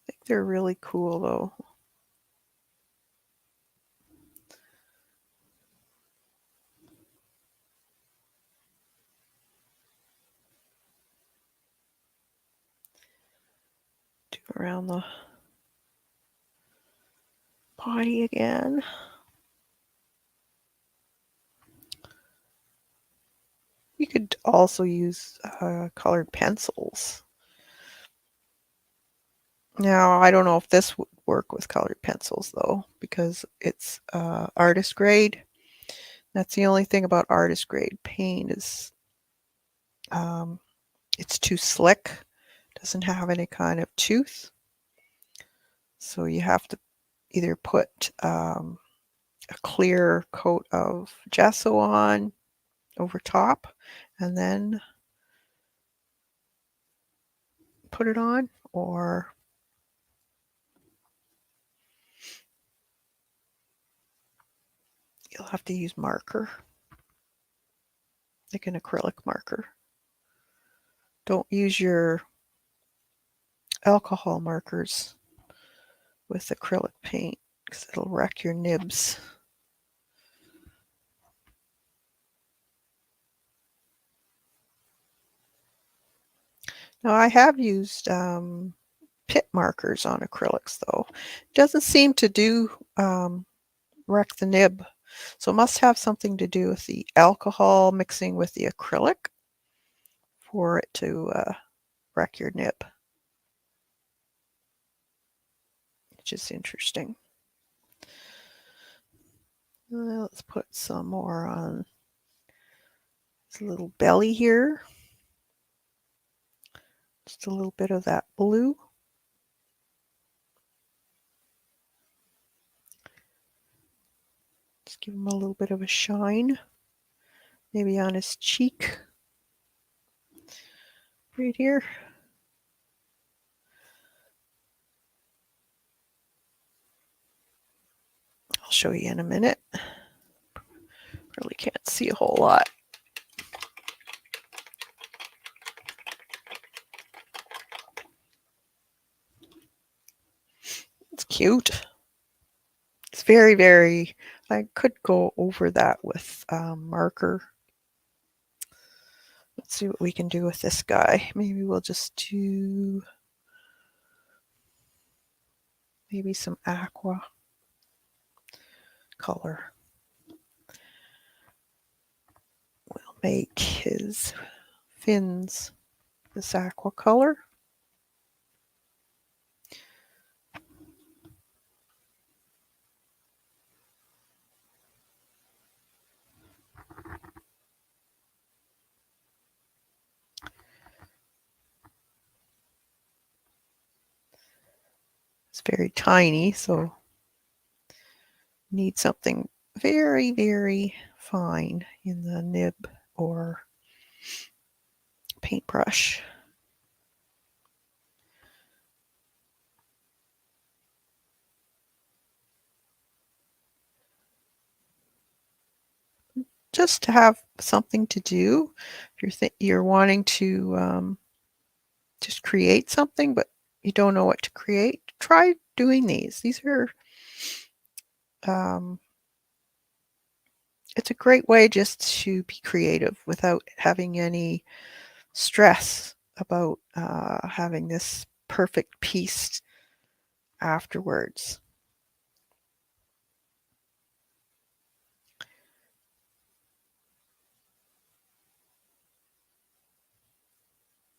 I think they're really cool though. Do around the body again. You could also use colored pencils. Now, I don't know if this would work with colored pencils though, because it's artist grade. That's the only thing about artist grade paint is it's too slick. Doesn't have any kind of tooth. So you have to either put a clear coat of gesso on over top and then put it on, or you'll have to use marker, like an acrylic marker. Don't use your alcohol markers with acrylic paint because it'll wreck your nibs. Now I have used pit markers on acrylics though. It doesn't seem to do wreck the nib. So it must have something to do with the alcohol mixing with the acrylic for it to wreck your nib, which is interesting. Let's put some more on this little belly here. Just a little bit of that blue. Just give him a little bit of a shine. Maybe on his cheek. Right here. I'll show you in a minute. Really can't see a whole lot. It's cute. It's very, very, I could go over that with marker. Let's see what we can do with this guy. Maybe we'll just do maybe some aqua color. We'll make his fins this aqua color. It's very tiny, so need something very, very fine in the nib or paintbrush. Just to have something to do. If you're wanting to just create something, but you don't know what to create, try doing these. These are it's a great way just to be creative without having any stress about having this perfect piece afterwards.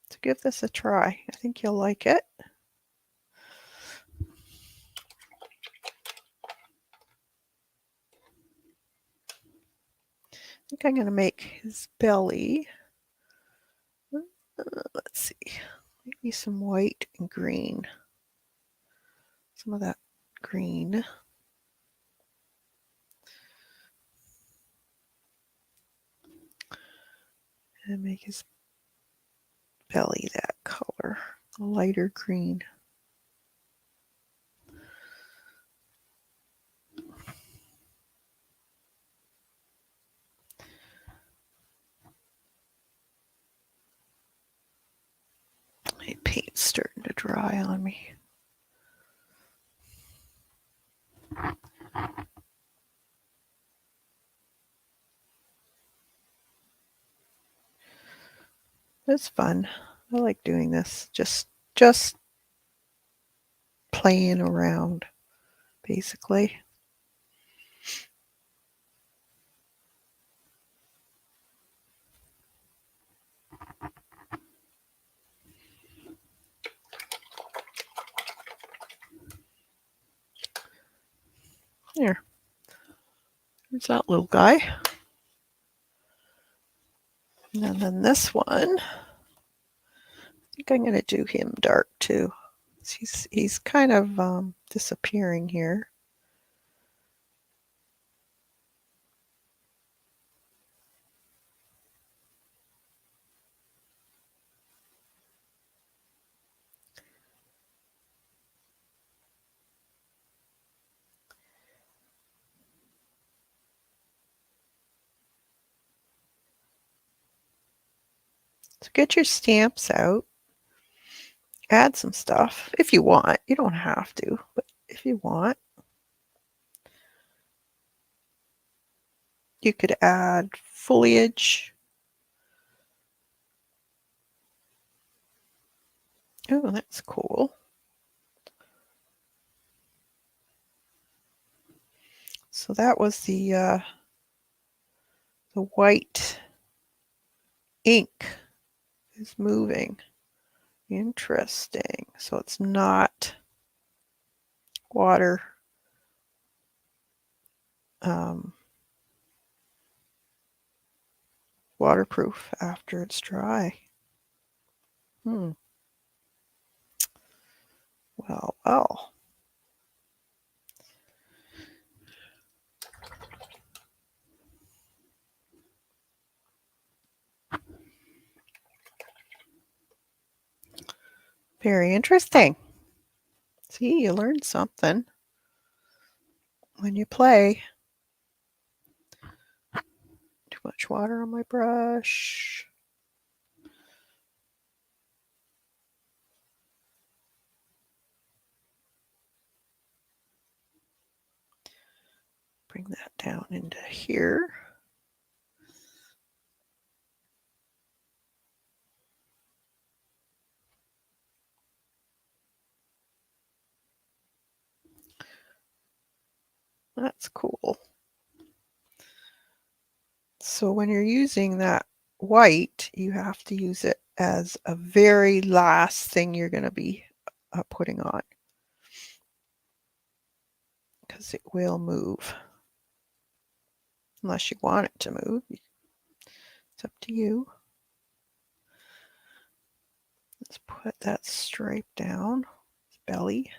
So give this a try. I think you'll like it. I think I'm going to make his belly. Let's see, maybe some white and green. Some of that green. And make his belly that color, a lighter green. My paint's starting to dry on me. It's fun. I like doing this. Just playing around, basically. There. There's that little guy. And then this one, I think I'm going to do him dark too. He's kind of disappearing here. So get your stamps out. Add some stuff if you want. You don't have to, but if you want, you could add foliage. Oh, that's cool. So that was the white ink is moving. Interesting. So it's not water um, waterproof after it's dry. Hmm. Well, well. Very interesting. See, you learned something when you play. Too much water on my brush. Bring that down into here. That's cool. So when you're using that white, you have to use it as a very last thing you're going to be putting on, because it will move. Unless you want it to move. It's up to you. Let's put that stripe down, belly.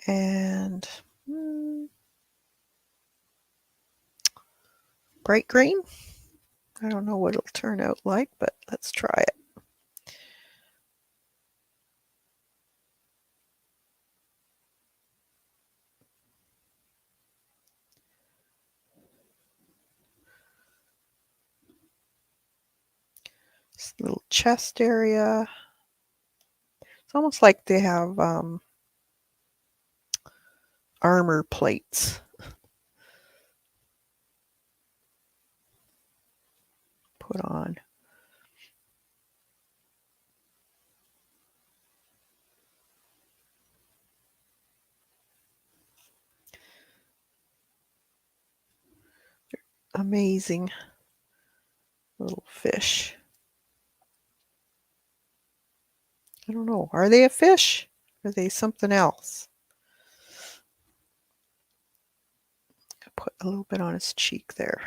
And bright green. I don't know what it'll turn out like, but let's try it. This little chest area. It's almost like they have armor plates put on. Amazing little fish. I don't know. Are they a fish? Are they something else? Put a little bit on his cheek there.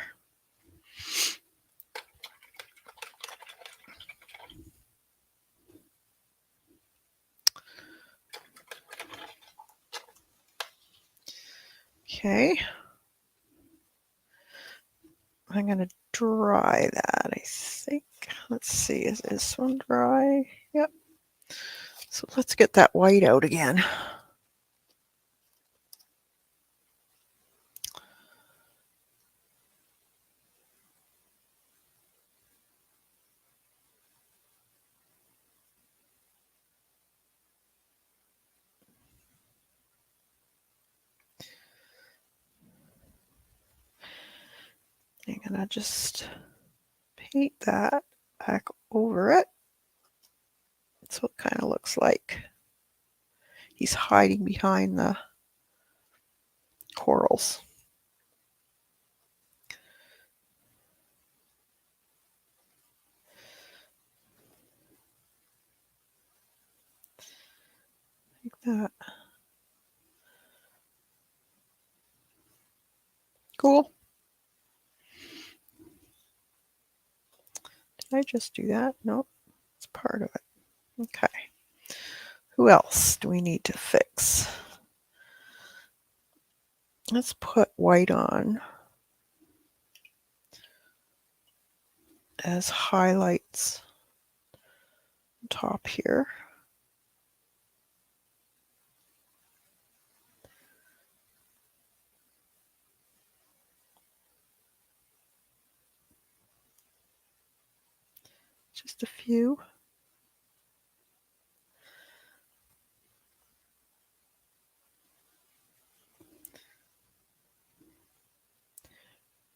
Okay. I'm going to dry that, I think. Let's see, is this one dry? Yep. So let's get that white out again. I'm going to just paint that back over it. That's what it kind of looks like. He's hiding behind the corals. Like that. Cool. Did I just do that? No, it's part of it. Okay. Who else do we need to fix? Let's put white on as highlights on top here. Just a few.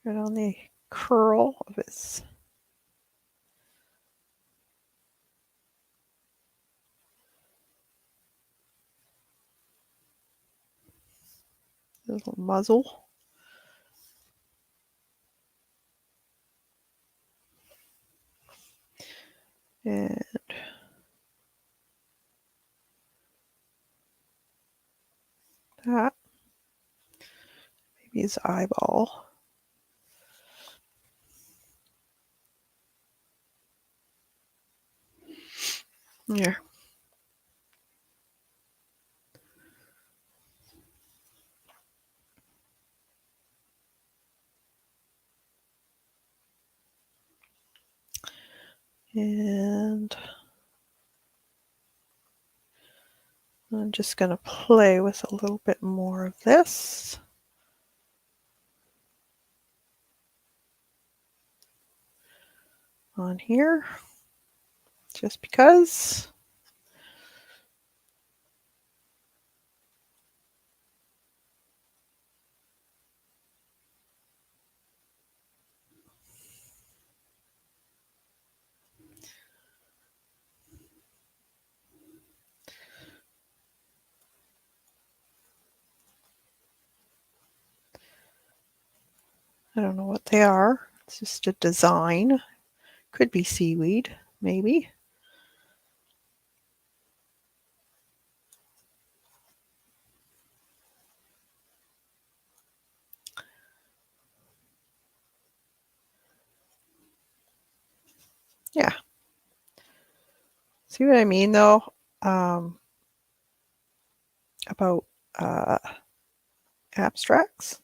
right on the curl of his little muzzle. And that, maybe his eyeball. There. And I'm just going to play with a little bit more of this. On here, just because. I don't know what they are. It's just a design. Could be seaweed, maybe. Yeah. See what I mean, though, about abstracts?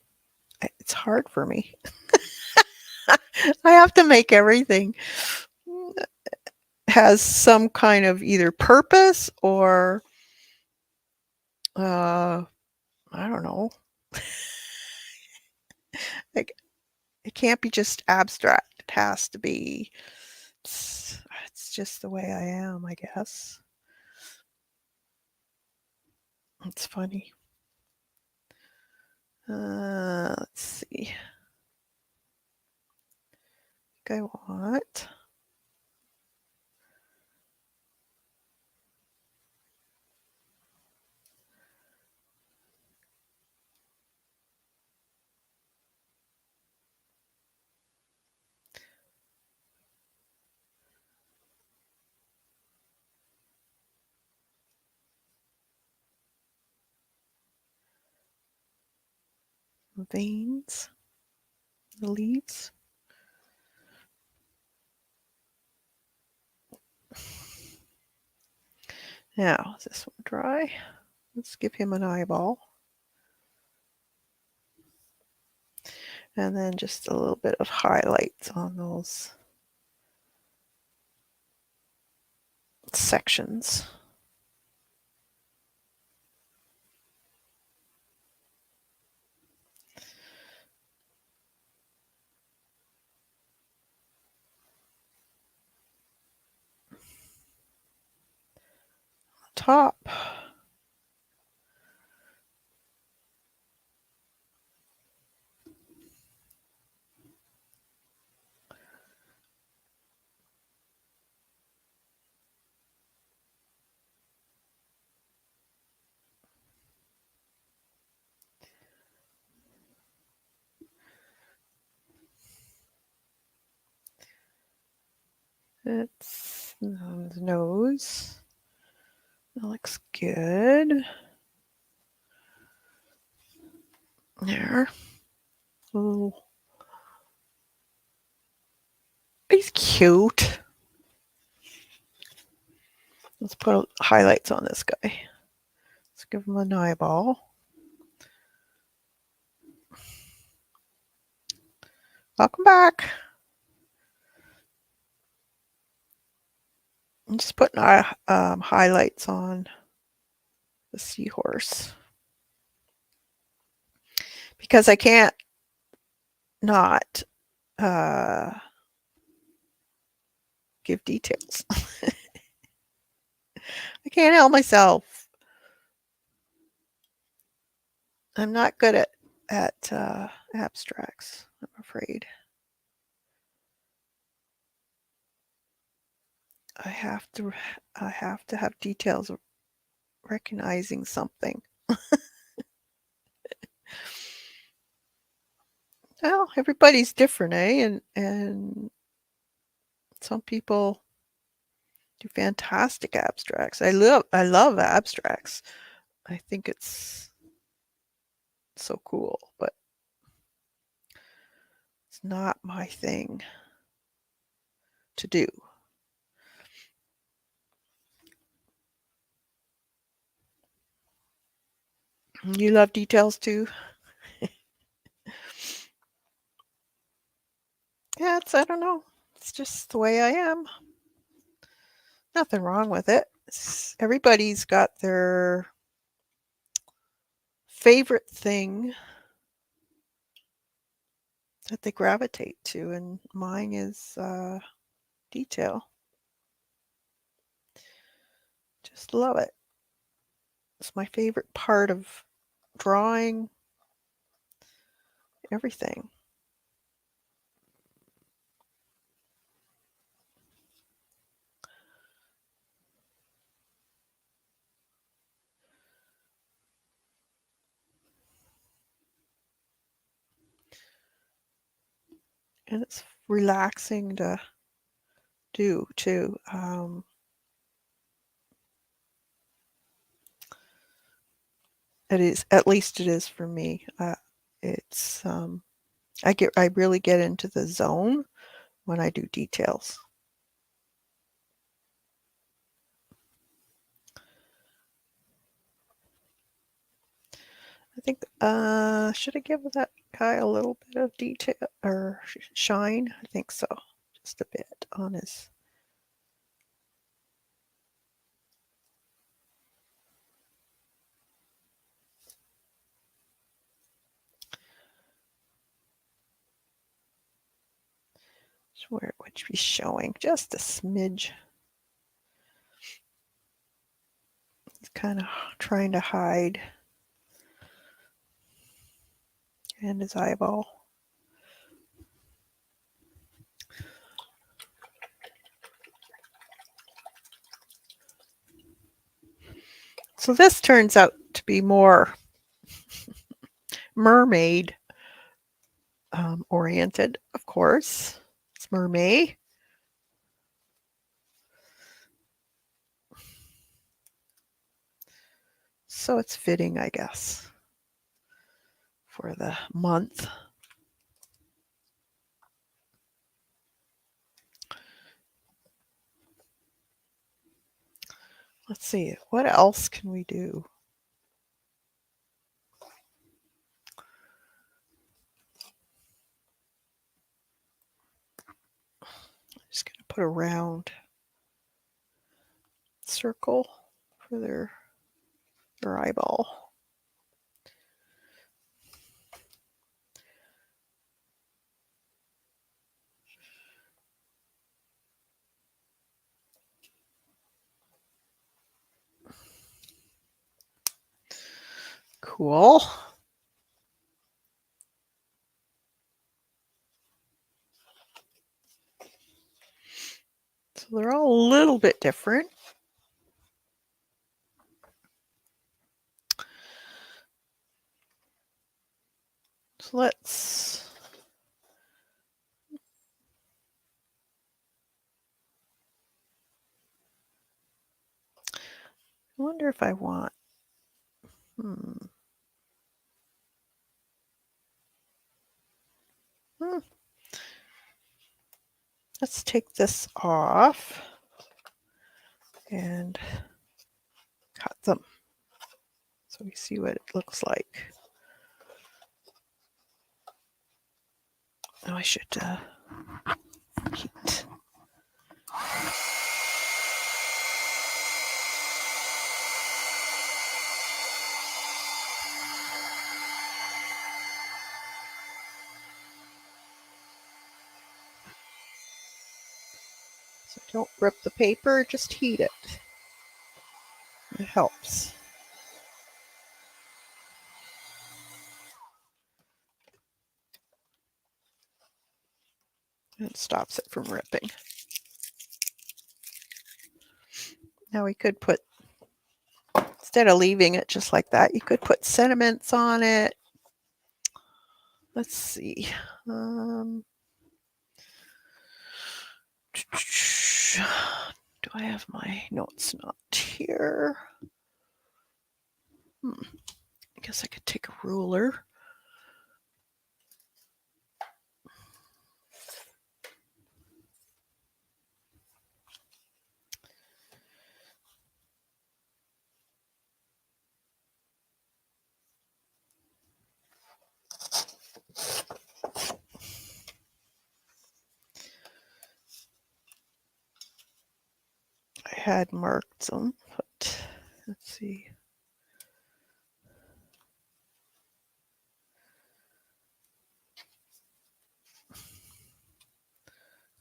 It's hard for me. I have to make everything has some kind of either purpose or I don't know. Like, it can't be just abstract. It has to be. It's just the way I am, I guess. It's funny. Let's see. I think I want veins, the leaves. Now, is this one dry? Let's give him an eyeball. And then just a little bit of highlights on those sections. Top. It's on the nose. That looks good. There. Oh, he's cute. Let's put highlights on this guy. Let's give him an eyeball. Welcome back. I'm just putting highlights on the seahorse because I can't not give details. I can't help myself. I'm not good at abstracts, I'm afraid. I have to have details of recognizing something. Well, everybody's different, eh? And some people do fantastic abstracts. I love abstracts. I think it's so cool, but it's not my thing to do. You love details too? Yeah, I don't know. It's just the way I am. Nothing wrong with it. Everybody's got their favorite thing that they gravitate to, and mine is detail. Just love it. It's my favorite part of drawing, everything. And it's relaxing to do too. It is, at least it is for me. It's I really get into the zone when I do details. I think should I give that guy a little bit of detail or shine? I think so. Just a bit on his. Where it would be showing just a smidge. He's kind of trying to hide. And his eyeball. So this turns out to be more mermaid oriented, of course. It's mermaid. So it's fitting, I guess, for the month. Let's see, what else can we do? I'm just going to put a round circle for their eyeball. Cool. So they're all a little bit different. So let's I wonder if I want hmm. Let's take this off and cut them so we see what it looks like. Oh, I should heat. So don't rip the paper, just heat it. It helps. It stops it from ripping. Now we could put, instead of leaving it just like that, you could put sentiments on it. Let's see. Do I have my notes? Not here. I guess I could take a ruler. I had marked them, but let's see.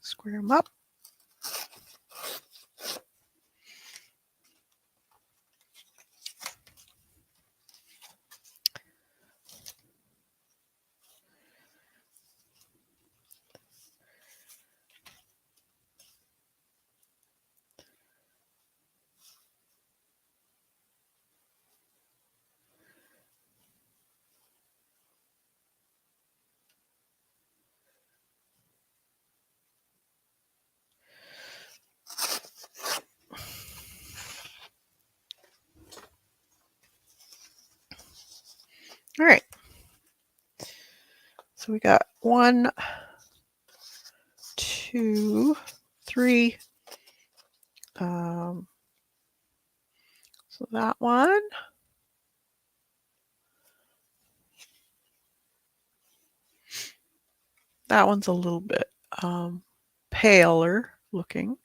Square them up. All right. So we got 1, 2, 3. So that one. That one's a little bit paler looking.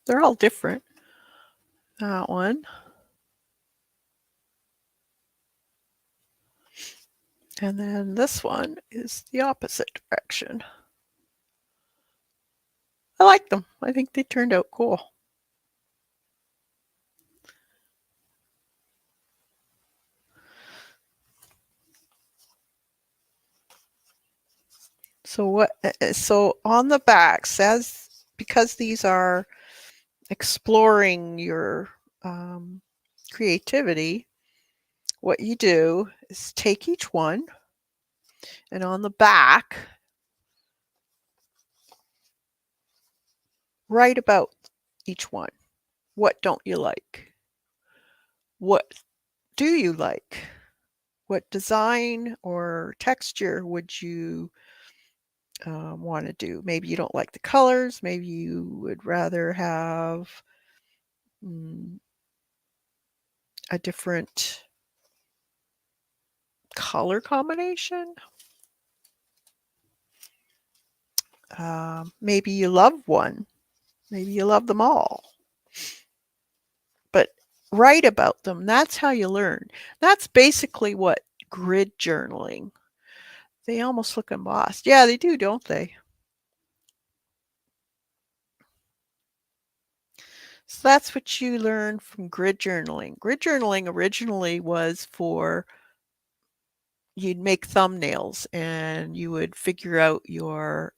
They're all different. That one. And then this one is the opposite direction. I like them. I think they turned out cool. So on the back says, because these are exploring your creativity, what you do is take each one, and on the back, write about each one. What don't you like? What do you like? What design or texture would you want to do? Maybe you don't like the colors. Maybe you would rather have a different color combination. Maybe you love one. Maybe you love them all. But write about them. That's how you learn. That's basically what grid journaling. They almost look embossed. Yeah, they do, don't they? So that's what you learn from grid journaling. Grid journaling originally was for, you'd make thumbnails and you would figure out your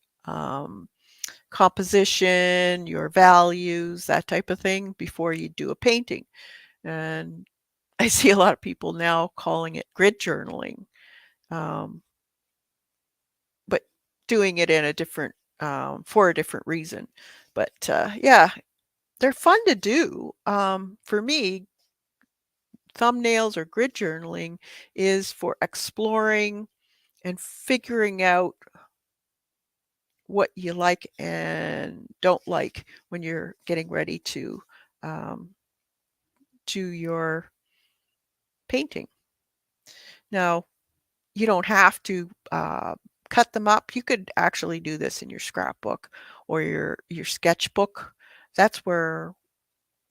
composition, your values, that type of thing before you do a painting. And I see a lot of people now calling it grid journaling, but doing it in a different, for a different reason. But yeah, they're fun to do. For me, thumbnails or grid journaling is for exploring and figuring out what you like and don't like when you're getting ready to do your painting. Now, you don't have to cut them up. You could actually do this in your scrapbook or your sketchbook. That's where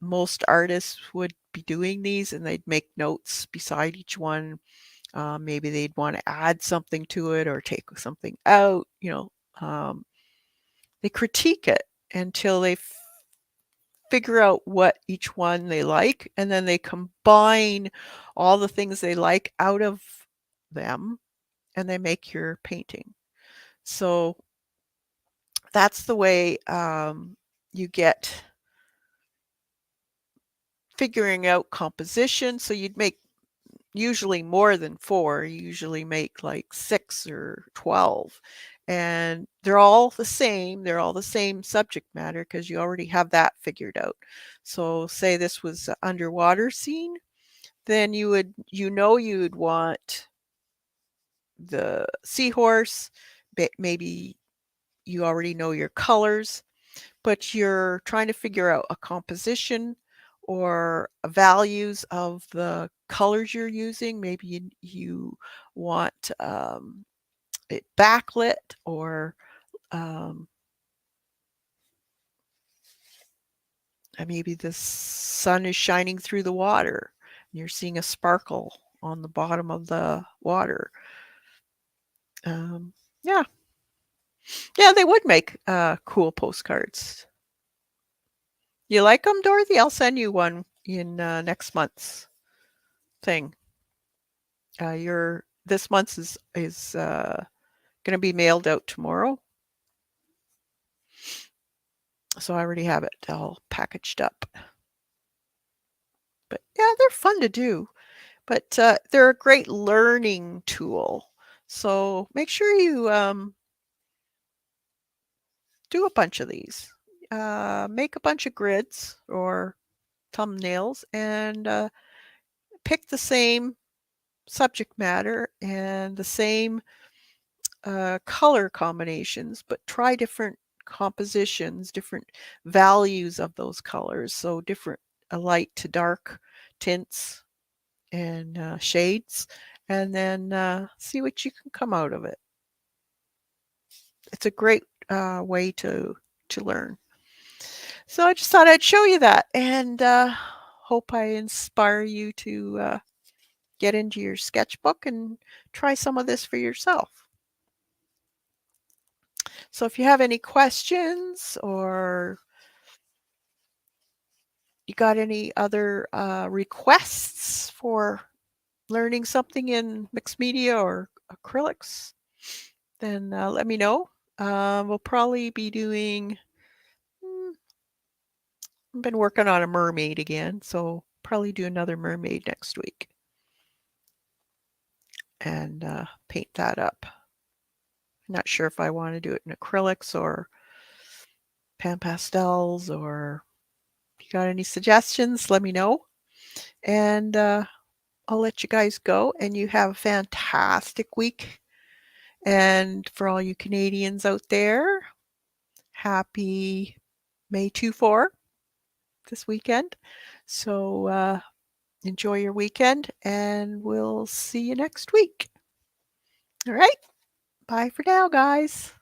most artists would be doing these, and they'd make notes beside each one. Maybe they'd want to add something to it or take something out. They critique it until they figure out what each one they like, and then they combine all the things they like out of them, and they make your painting. So that's the way you get figuring out composition. So you'd make usually more than 4. You usually make like 6 or 12. And they're all the same. They're all the same subject matter because you already have that figured out. So say this was a underwater scene, then you would want the seahorse. Maybe you already know your colors, but you're trying to figure out a composition or values of the colors you're using. Maybe you want it backlit, or um, maybe the sun is shining through the water and you're seeing a sparkle on the bottom of the water. Um, yeah, yeah, they would make cool postcards. You like them, Dorothy? I'll send you one in next month's thing. Your this month's is gonna be mailed out tomorrow, so I already have it all packaged up. But yeah, they're fun to do, but they're a great learning tool. So make sure you do a bunch of these. Make a bunch of grids or thumbnails, and pick the same subject matter and the same color combinations, but try different compositions, different values of those colors. So different light to dark tints and shades, and then see what you can come out of it. It's a great way to learn. So I just thought I'd show you that, and hope I inspire you to get into your sketchbook and try some of this for yourself. So if you have any questions, or you got any other requests for learning something in mixed media or acrylics, then let me know. We'll probably be doing, I've been working on a mermaid again, so probably do another mermaid next week and paint that up. I'm not sure if I want to do it in acrylics or pan pastels, or if you got any suggestions, let me know. And I'll let you guys go, and you have a fantastic week. And for all you Canadians out there, happy May 24 this weekend. So enjoy your weekend, and we'll see you next week. All right. Bye for now, guys.